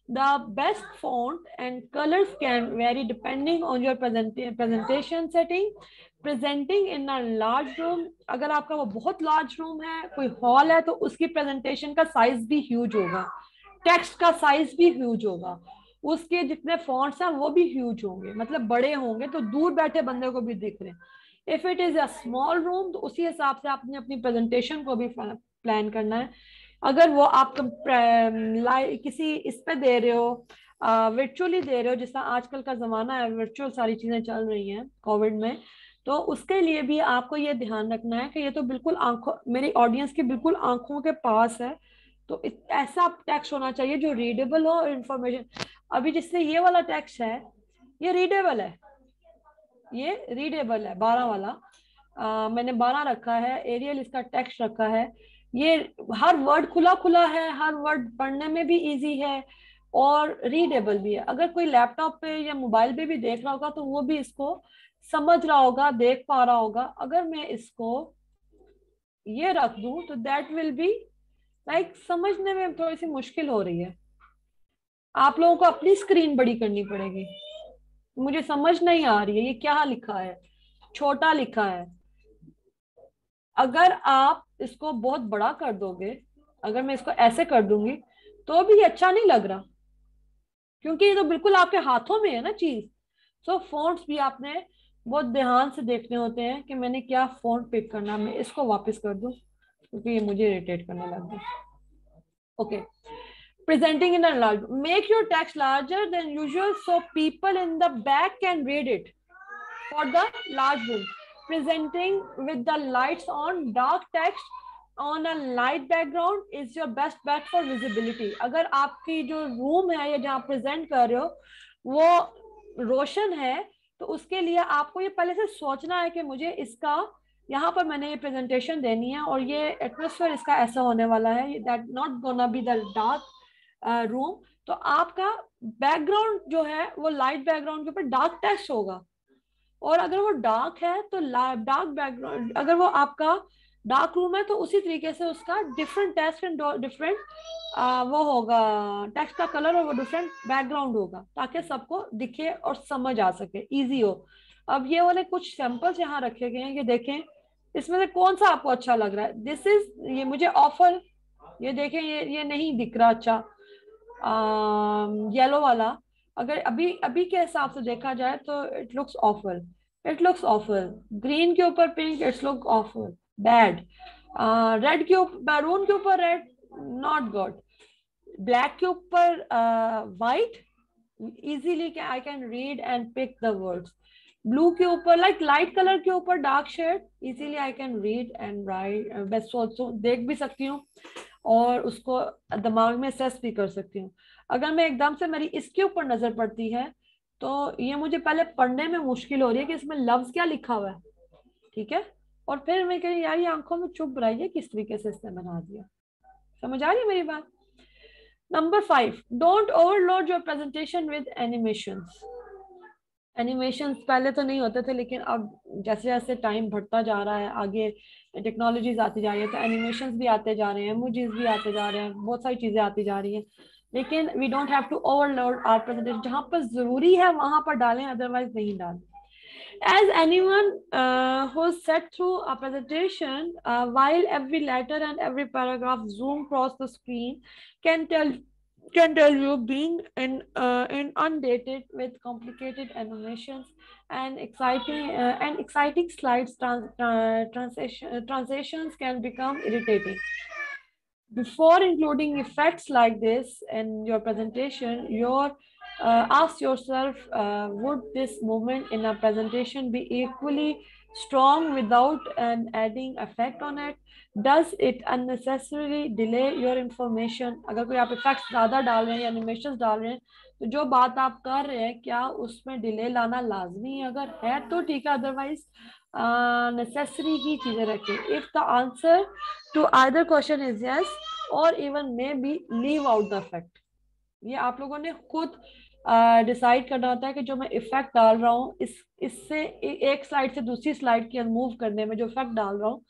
The best font and colors can vary depending on your presentation setting. Presenting in a large room, अगर आपका वो बहुत large room है, कोई hall है, तो उसकी presentation का size भी huge होगा, text का size भी huge होगा, उसके जितने fonts हैं वो भी huge होंगे, मतलब बड़े होंगे तो दूर बैठे बंदे को भी दिख रहे हैं। If it is a small room, तो उसी हिसाब से आपने अपनी प्रेजेंटेशन को भी प्लान करना है। अगर वो आप किसी इस पे दे रहे हो, वर्चुअली दे रहे हो, जिसका आजकल का जमाना है, वर्चुअल सारी चीजें चल रही हैं कोविड में, तो उसके लिए भी आपको ये ध्यान रखना है कि ये तो बिल्कुल मेरी ऑडियंस की बिल्कुल आंखों के पास है, तो ऐसा टेक्स्ट होना चाहिए जो रीडेबल हो और इंफॉर्मेशन। अभी जिससे ये वाला टेक्स्ट है ये रीडेबल है, ये रीडेबल है 12 वाला। मैंने 12 रखा है, एरियल इसका टेक्स्ट रखा है। ये हर वर्ड खुला खुला है, हर वर्ड पढ़ने में भी इजी है और रीडेबल भी है। अगर कोई लैपटॉप पे या मोबाइल पे भी देख रहा होगा तो वो भी इसको समझ रहा होगा, देख पा रहा होगा। अगर मैं इसको ये रख दूं तो दैट विल बी लाइक समझने में थोड़ी सी मुश्किल हो रही है। आप लोगों को अपनी स्क्रीन बड़ी करनी पड़ेगी, मुझे समझ नहीं आ रही है ये क्या लिखा है, छोटा लिखा है। अगर आप इसको बहुत बड़ा कर दोगे, अगर मैं इसको ऐसे कर दूंगी तो भी ये अच्छा नहीं लग रहा, क्योंकि ये तो बिल्कुल आपके हाथों में है ना चीज। सो फॉन्ट्स भी आपने बहुत ध्यान से देखने होते हैं कि मैंने क्या फॉन्ट पिक करना। मैं इसको वापस कर दूं क्योंकि ये मुझे इरिटेट करने लग गया। Okay, presenting in a large, make your text larger than usual so people in the back can read it. For the large room, presenting with the lights on, dark text on a light background is your best bet for visibility. अगर आपकी जो room है या जहाँ present कर रहे हो वो रोशन है तो उसके लिए आपको ये पहले से सोचना है कि मुझे इसका यहाँ पर मैंने ये प्रेजेंटेशन देनी है और ये एटमॉस्फेयर इसका ऐसा होने वाला है, that not gonna be the dark room. तो आपका बैकग्राउंड जो है वो लाइट बैकग्राउंड के ऊपर डार्क टेक्स्ट होगा, और अगर वो डार्क है तो डार्क बैकग्राउंड, अगर वो आपका डार्क रूम है तो उसी तरीके से उसका डिफरेंट टेक्स्ट एंड डिफरेंट वो होगा, टेक्स्ट का कलर और वो डिफरेंट बैकग्राउंड होगा ताकि सबको दिखे और समझ आ सके, इजी हो। अब ये वाले कुछ सैंपल्स यहाँ रखे गए हैं, ये देखें इसमें से कौन सा आपको अच्छा लग रहा है। दिस इज, ये मुझे ऑफर, ये देखें ये नहीं दिख रहा अच्छा येलो वाला। अगर अभी अभी के हिसाब से देखा जाए तो it looks awful, it looks awful. Green के ऊपर pink, it's look awful, bad. Red के ऊपर, मैरून के ऊपर रेड, नॉट गुड। ब्लैक के ऊपर white, easily I can read and pick the words. Blue के ऊपर लाइक लाइट कलर के ऊपर dark shade, easily I can read and write, बस देख भी सकती हूँ और उसको दिमाग में सेस भी कर सकती हूँ। अगर मैं एकदम से मेरी इसके ऊपर नजर पड़ती है तो ये मुझे पहले पढ़ने में मुश्किल हो रही है कि इसमें लफ्ज क्या लिखा हुआ है, ठीक है। और फिर मैं कह रही यार ये आंखों में चुभ रही है, किस तरीके से इसने बना दिया। समझ आ रही है मेरी बात। Number 5, don't overload your presentation with animations. Animations पहले तो नहीं होते थे, लेकिन अब जैसे जैसे टाइम बढ़ता जा रहा है, आगे टेक्नोलॉजीज आती जा रही है तो एनिमेशंस भी आते जा रहे हैं, इमोजीज भी आते जा रहे हैं, बहुत सारी चीजें आती जा रही हैं। लेकिन we don't have to overload our presentation, जहां पर जरूरी है वहां पर डालें, अदरवाइज नहीं डालें। As anyone who's sat through a presentation, while every letter and every paragraph zoom across the screen can tell you, being inundated with complicated animations and exciting slides, transitions can become irritating. Before including effects like this in your presentation, ask yourself, would this moment in a presentation be equally strong without adding effect on it? Does it unnecessarily delay your information? अगर कोई आप effects ज़्यादा डाल रहे हैं या animations डाल रहे हैं तो जो बात आप कर रहे हैं क्या उसमें delay लाना लाजमी है? अगर है तो ठीक है, otherwise necessary ही चीजें रखें। If the answer to either question is yes, or even maybe leave out the effect. ये आप लोगों ने खुद डिसाइड करना होता है कि जो मैं इफेक्ट डाल रहा हूँ इससे एक स्लाइड से दूसरी स्लाइड की मूव करने में जो इफेक्ट डाल रहा हूँ,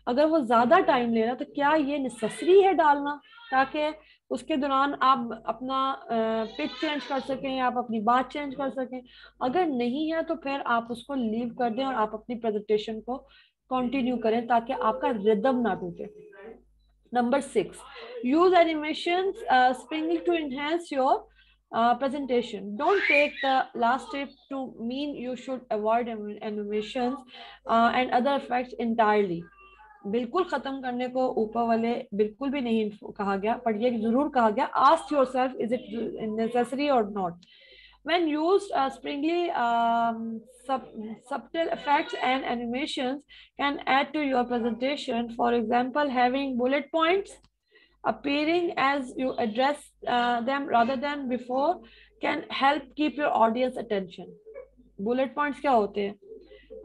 अगर वो ज्यादा टाइम ले रहा तो क्या ये नेसेसरी है डालना, ताकि उसके दौरान आप अपना पिच चेंज कर सकें, आप अपनी बात चेंज कर सकें। अगर नहीं है तो फिर आप उसको लीव कर दें और आप अपनी प्रेजेंटेशन को कंटिन्यू करें ताकि आपका रिदम ना टूटे। Number 6, use animations springly to enhance your presentation. Don't take the last step to mean you should avoid animations and other effects entirely. बिल्कुल खत्म करने को ऊपर वाले बिल्कुल भी नहीं कहा गया, पर ये जरूर कहा गया, ask yourself, is it necessary or not? When used springly, subtle effects and animations can add to your presentation. For example, having bullet points appearing as you address them rather than before can help keep your audience attention. Bullet points क्या होते हैं?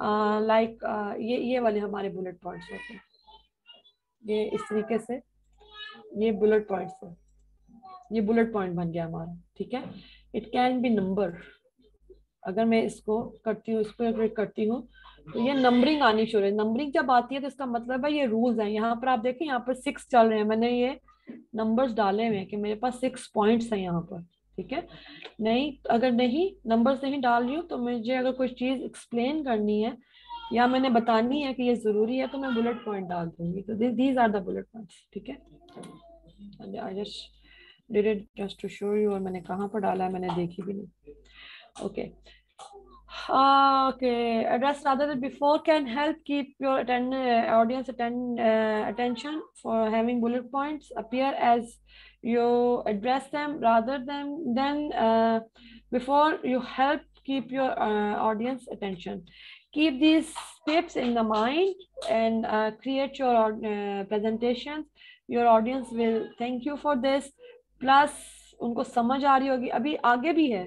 Like ये वाले हमारे bullet points होते हैं, ये इस तरीके से, ये बुलेट पॉइंट्स है, ये बुलेट पॉइंट बन गया हमारा, ठीक है। इट कैन बी नंबर, अगर मैं इसको करती हूँ, इस पर क्लिक करती हूँ तो ये नंबरिंग आनी शुरू है। नंबरिंग जब आती है तो इसका मतलब है ये रूल्स हैं। यहाँ पर आप देखें, यहाँ पर 6 चल रहे हैं, मैंने ये नंबर्स डाले हुए हैं कि मेरे पास 6 पॉइंट्स हैं यहाँ पर, ठीक है। नहीं, अगर नहीं नंबर्स नहीं डाल रही हूँ तो मुझे अगर कोई चीज एक्सप्लेन करनी है या मैंने बतानी है कि ये जरूरी है तो मैं बुलेट पॉइंट डाल दूंगी। तो these are the bullet points, ठीक है। I just did it just to show you, और मैंने कहाँ पर डाला है मैंने देखी भी नहीं। Okay okay, address rather than before can help keep your audience attention for having bullet points appear as you address them rather than before. You help keep your audience attention. Keep these tips in the mind and create your presentations. Your audience will thank you for this. Plus उनको समझ आ रही होगी, अभी आगे भी है,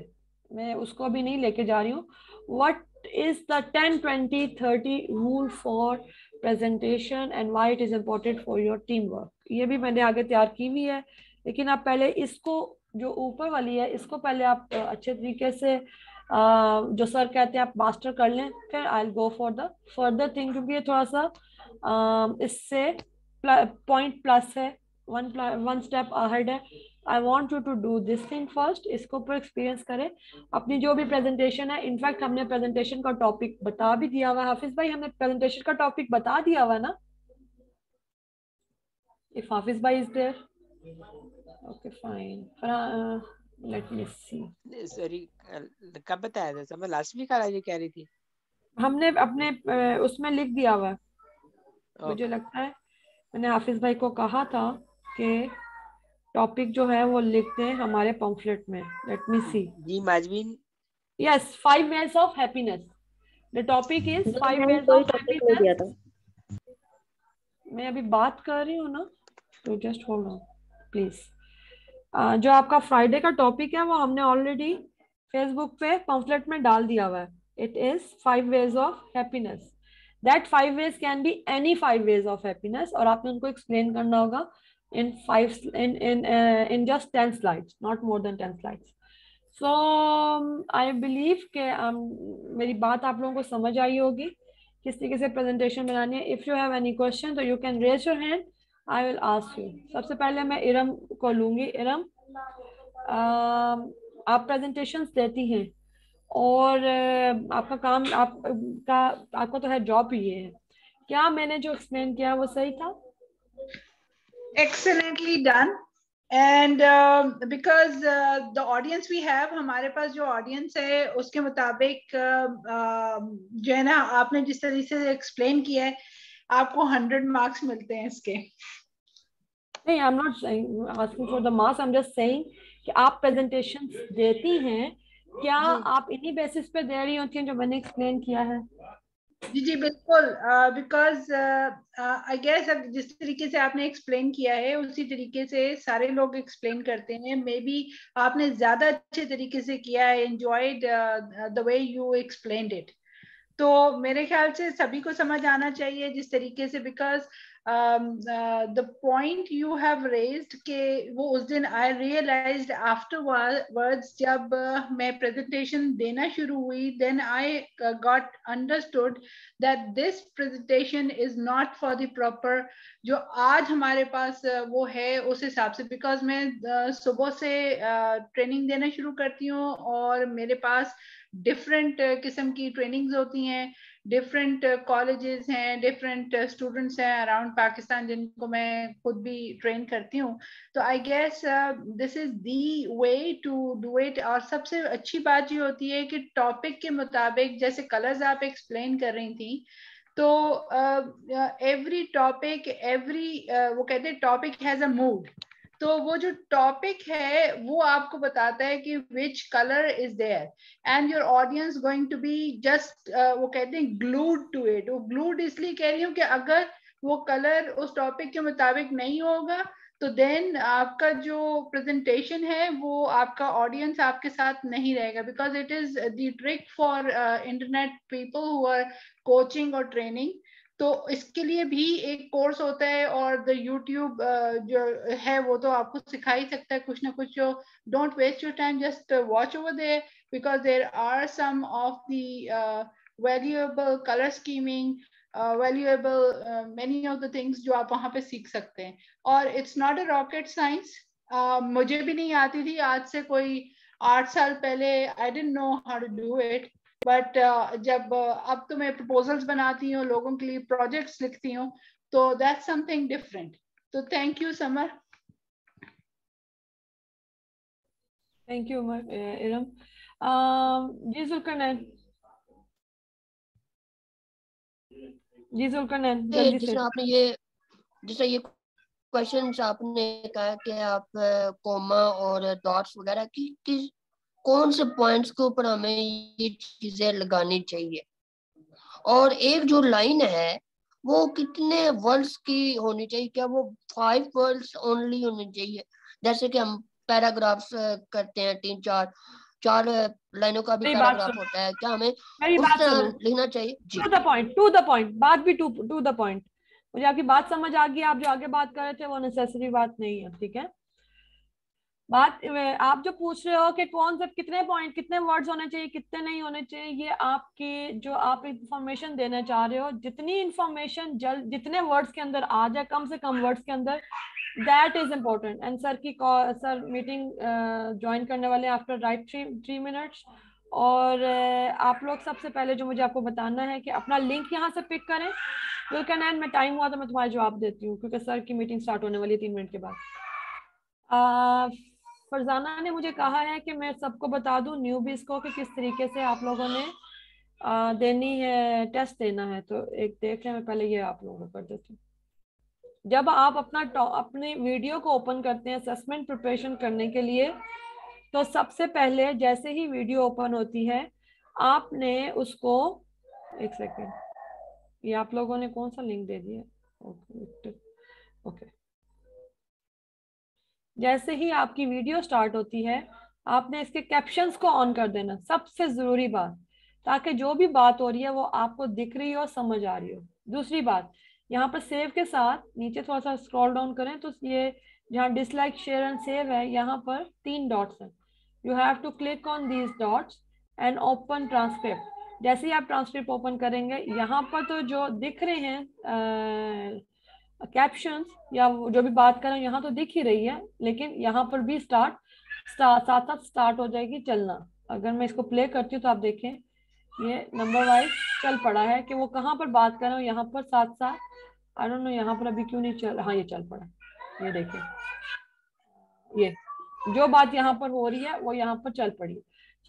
मैं उसको अभी नहीं लेके जा रही हूँ। What is the 10-20-30 rule for presentation and why it is important for your teamwork? ये भी मैंने आगे तैयार की हुई है, लेकिन आप पहले इसको, जो ऊपर वाली है, इसको पहले आप अच्छे तरीके से जो सर कहते हैं आप मास्टर कर लें, फिर I will go for the further thing, क्योंकि ये थोड़ा सा इससे पॉइंट प्लस है, वन स्टेप अहेड है। I want you to do this thing first, इसको ऊपर एक्सपीरियंस करें अपनी जो भी प्रेजेंटेशन है। इनफैक्ट हमने प्रेजेंटेशन का टॉपिक बता भी दिया हुआ है, हाफिज भाई हमने प्रेजेंटेशन का टॉपिक बता दिया हुआ है ना, इफ हाफिज भाई is there. Okay fine, let me see. Sorry, कब बताया था? मैं लास्ट वीक आ कह रही थी। हमने अपने उसमें लिख दिया हुआ है, मुझे लगता है मैंने हाफिज भाई को कहा था कि टॉपिक जो है वो लिखते हैं हमारे पम्फलेट में। Let me see. जी Majveen, yes, 5 ways of happiness. The topic is 5 ways of happiness. मैं अभी बात कर रही हूँ ना, तो जस्ट होल्ड ऑन प्लीज। जो आपका फ्राइडे का टॉपिक है वो हमने ऑलरेडी फेसबुक पे पम्फलेट में डाल दिया हुआ है। It is 5 ways of happiness. That 5 ways can be any 5 ways of happiness, और आपने उनको एक्सप्लेन करना होगा in just 10 slides, not more than 10 slides. So I believe कि मेरी बात आप लोगों को समझ आई होगी किस तरीके से प्रेजेंटेशन बनानी है। If you have any question तो you can raise your hand, I will ask you. सबसे पहले मैं इरम को लूंगी। इरम, आप प्रेजेंटेशंस देती हैं और आपका काम, आपका तो है जॉब ही ये है, क्या मैंने जो एक्सप्लेन किया वो सही था? Excellently done. And because the audience we have, हमारे पास जो audience है उसके मुताबिक जो है ना, आपने जिस तरीके से एक्सप्लेन किया है आपको 100 मार्क्स मिलते हैं इसके। नहीं, आई am not asking for the marks, I am just saying कि आप प्रेजेंटेशन देती हैं, क्या आप इन्हीं बेसिस पे दे रही होती हैं जो मैंने एक्सप्लेन किया है? जी जी बिल्कुल, बिकॉज आई गेस जिस तरीके से आपने एक्सप्लेन किया है उसी तरीके से सारे लोग एक्सप्लेन करते हैं। मे बी आपने ज्यादा अच्छे तरीके से किया है, enjoyed the way you explained it. तो मेरे ख्याल से सभी को समझ आना चाहिए जिस तरीके से, because the point you have raised के वो उस दिन I realized afterwards जब मैं presentation देना शुरू हुई, then I got understood that this presentation is not for the proper जो आज हमारे पास वो है उस हिसाब से, because मैं सुबह से ट्रेनिंग देना शुरू करती हूँ और मेरे पास डिफरेंट किस्म की ट्रेनिंग्स होती हैं, डिफरेंट कॉलेजेस हैं, डिफरेंट स्टूडेंट्स हैं अराउंड पाकिस्तान जिनको मैं खुद भी ट्रेन करती हूँ। तो I guess this is the way to do it. और सबसे अच्छी बात ये होती है कि टॉपिक के मुताबिक, जैसे कलर्स आप एक्सप्लेन कर रही थी, तो एवरी टॉपिक, एवरी वो कहते हैं टॉपिक हैज अ मूड। तो वो जो टॉपिक है वो आपको बताता है कि which colour is there and your audience going to be just वो कहते हैं ग्लूड टू इट। वो ग्लूड इसलिए कह रही हूँ कि अगर वो कलर उस टॉपिक के मुताबिक नहीं होगा तो देन आपका जो प्रेजेंटेशन है वो आपका ऑडियंस आपके साथ नहीं रहेगा, because it is the trick for internet people who are coaching और ट्रेनिंग। तो इसके लिए भी एक कोर्स होता है, और द यूट्यूब जो है वो तो आपको सिखा ही सकता है कुछ ना कुछ। जो don't waste your time, just watch over there, because there are some of the valuable colour scheming, valuable many of the things जो आप वहाँ पे सीख सकते हैं। और it's not a rocket science, मुझे भी नहीं आती थी आज से कोई 8 साल पहले। I didn't know how to do it, but जब अब तो मैं प्रपोजल्स बनाती हूँ, लोगों के लिए प्रोजेक्ट्स लिखती हूँ, तो दैट्स समथिंग डिफरेंट। तो thank you Samar. Thank you Iram. जी जुल्करनैन, जी जुल्करनैन जल्दी से। जैसे ये क्वेश्चंस आपने कहा कि आप कोमा और डॉट्स वगैरह की कौन से पॉइंट्स के ऊपर हमें ये चीजें लगानी चाहिए, और एक जो लाइन है वो कितने वर्ड्स की होनी चाहिए? क्या वो 5 वर्ड्स ओनली होनी चाहिए? जैसे कि हम पैराग्राफ्स करते हैं, 4 लाइनों का भी पैराग्राफ होता है, क्या हमें उस तरह लिखना चाहिए? टू द पॉइंट, बात भी टू द पॉइंट। मुझे आपकी बात समझ आ गई, आप जो आगे बात कर रहे थे वो नेसेसरी बात नहीं है, ठीक है। बात आप जो पूछ रहे हो कि कौन से कितने पॉइंट, कितने वर्ड्स होने चाहिए, कितने नहीं होने चाहिए, ये आपकी जो आप इंफॉर्मेशन देना चाह रहे हो, जितनी इंफॉर्मेशन जितने वर्ड्स के अंदर आ जाए, कम से कम वर्ड्स के अंदर, that is important. And sir meeting join करने वाले आफ्टर राइट 3 मिनट्स। और आप लोग सबसे पहले जो मुझे आपको बताना है कि अपना लिंक यहाँ से पिक करें। जुल्करनैन में टाइम हुआ तो मैं तुम्हारा जवाब देती हूँ, क्योंकि सर की मीटिंग स्टार्ट होने वाली है 3 मिनट के बाद। फरजाना ने मुझे कहा है कि मैं सबको बता दूं न्यूबीज को कि किस तरीके से आप लोगों ने देनी है, टेस्ट देना है। तो एक देख लें, मैं पहले ये आप लोगों को कर देती हूँ। जब आप अपने वीडियो को ओपन करते हैं असेसमेंट प्रिपरेशन करने के लिए, तो सबसे पहले जैसे ही वीडियो ओपन होती है आपने उसको, एक सेकेंड, ये आप लोगों ने कौन सा लिंक दे दिया? ओके। जैसे ही आपकी वीडियो स्टार्ट होती है आपने इसके कैप्शंस को ऑन कर देना, सबसे जरूरी बात, ताकि जो भी बात हो रही है वो आपको दिख रही हो, समझ आ रही हो। दूसरी बात, यहाँ पर सेव के साथ नीचे थोड़ा सा स्क्रॉल डाउन करें तो ये जहाँ डिसलाइक, शेयर एंड सेव है, यहाँ पर 3 डॉट्स हैं। You have to click on these dots and open transcript. जैसे ही आप ट्रांसक्रिप्ट ओपन करेंगे, यहाँ पर तो जो दिख रहे हैं कैप्शंस या जो भी बात कर रहे हैं यहाँ तो दिख ही रही है, लेकिन यहाँ पर भी साथ साथ स्टार्ट हो जाएगी चलना। अगर मैं इसको प्ले करती हूँ तो आप देखें ये नंबर वाइज चल पड़ा है कि वो कहाँ पर बात कर रहे हो, यहाँ पर साथ साथ। आई डोंट नो यहाँ पर अभी क्यों नहीं चल, हाँ ये चल पड़ा, ये देखिए, ये जो बात यहाँ पर हो रही है वो यहाँ पर चल पड़ी।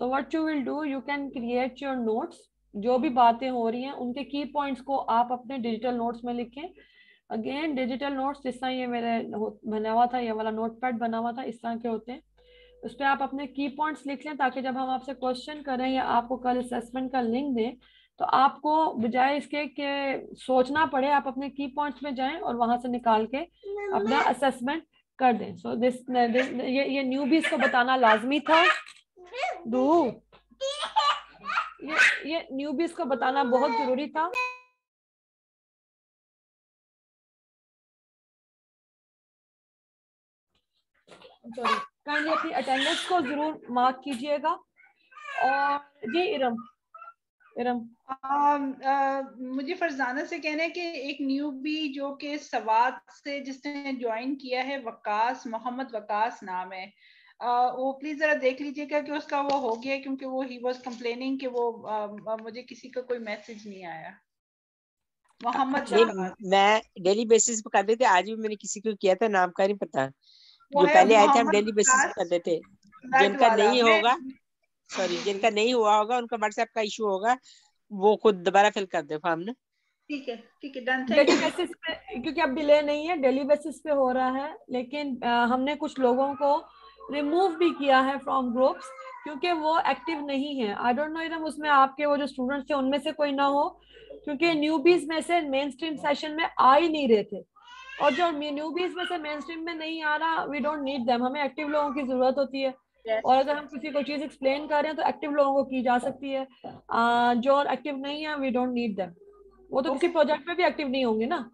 So what you will do, you can create your notes. जो भी बातें हो रही हैं उनके की पॉइंट्स को आप अपने डिजिटल नोट्स में लिखें। अगेन डिजिटल नोट्स जिस तरह ये मेरे बना हुआ था, ये वाला नोटपैड बना हुआ था, इस तरह के होते हैं। उस पर आप अपने की पॉइंट्स लिख लें, ताकि जब हम आपसे क्वेश्चन करें या आपको कल असेसमेंट का लिंक दें तो आपको बजाय इसके कि सोचना पड़े, आप अपने की पॉइंट्स में जाएं और वहां से निकाल के अपना असेसमेंट कर दें। सो ये न्यूबीज को बताना लाजमी था। ये न्यूबीज को बताना बहुत जरूरी था। सॉरी, काइंडली अपनी अटेंडेंस को जरूर मार्क कीजिएगा। और जी इरम मुझे फरजाना से कहना है कि एक न्यूबी जो कि सवात से जिसने ज्वाइन किया है, वकास, मोहम्मद वकास नाम है, वो प्लीज जरा देख लीजिएगा कि उसका वो हो गया, क्योंकि वो ही वाज कंप्लेनिंग कि वो मुझे किसी का कोई मैसेज नहीं आया। मोहम्मद, मैं डेली बेसिस पे कर देते, आज भी मैंने किसी को किया था, नाम का नहीं पता, जो पहले आए थे हम डेली बेसिस पे कर देते। जिनका नहीं होगा, सॉरी, जिनका नहीं हुआ होगा उनका व्हाट्सएप का इशू होगा, वो खुद दोबारा फिल कर दे फॉर्म ना। ठीक है डन। डेली बेसिस पे, क्योंकि अब डिले नहीं है, डेली बेसिस पे हो रहा है। लेकिन हमने कुछ लोगों को रिमूव भी किया है फ्रॉम ग्रुप्स, क्योंकि वो एक्टिव नहीं है। आई डोंट नो इरम, उसमें आपके वो जो स्टूडेंट्स थे उनमें से कोई ना हो, क्योंकि न्यूबीज में से मेन स्ट्रीम सेशन में आ ही नहीं रहे थे। और जो न्यूबीज में से मेन स्ट्रीम में नहीं आ रहा, वी डोंट नीड देम, हमें एक्टिव लोगों की जरूरत होती है। और अगर हम किसी को चीज एक्सप्लेन कर रहे हैं तो एक्टिव लोगों को की जा सकती है, जो एक्टिव नहीं है वी डोंट नीड देम। वो तो किसी प्रोजेक्ट में भी एक्टिव नहीं होंगे ना।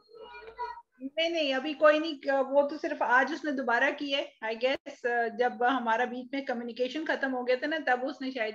नहीं अभी कोई नहीं, वो तो सिर्फ आज उसने दोबारा की है आई गेस। जब हमारा बीच में कम्युनिकेशन खत्म हो गया था ना, तब उसने शायद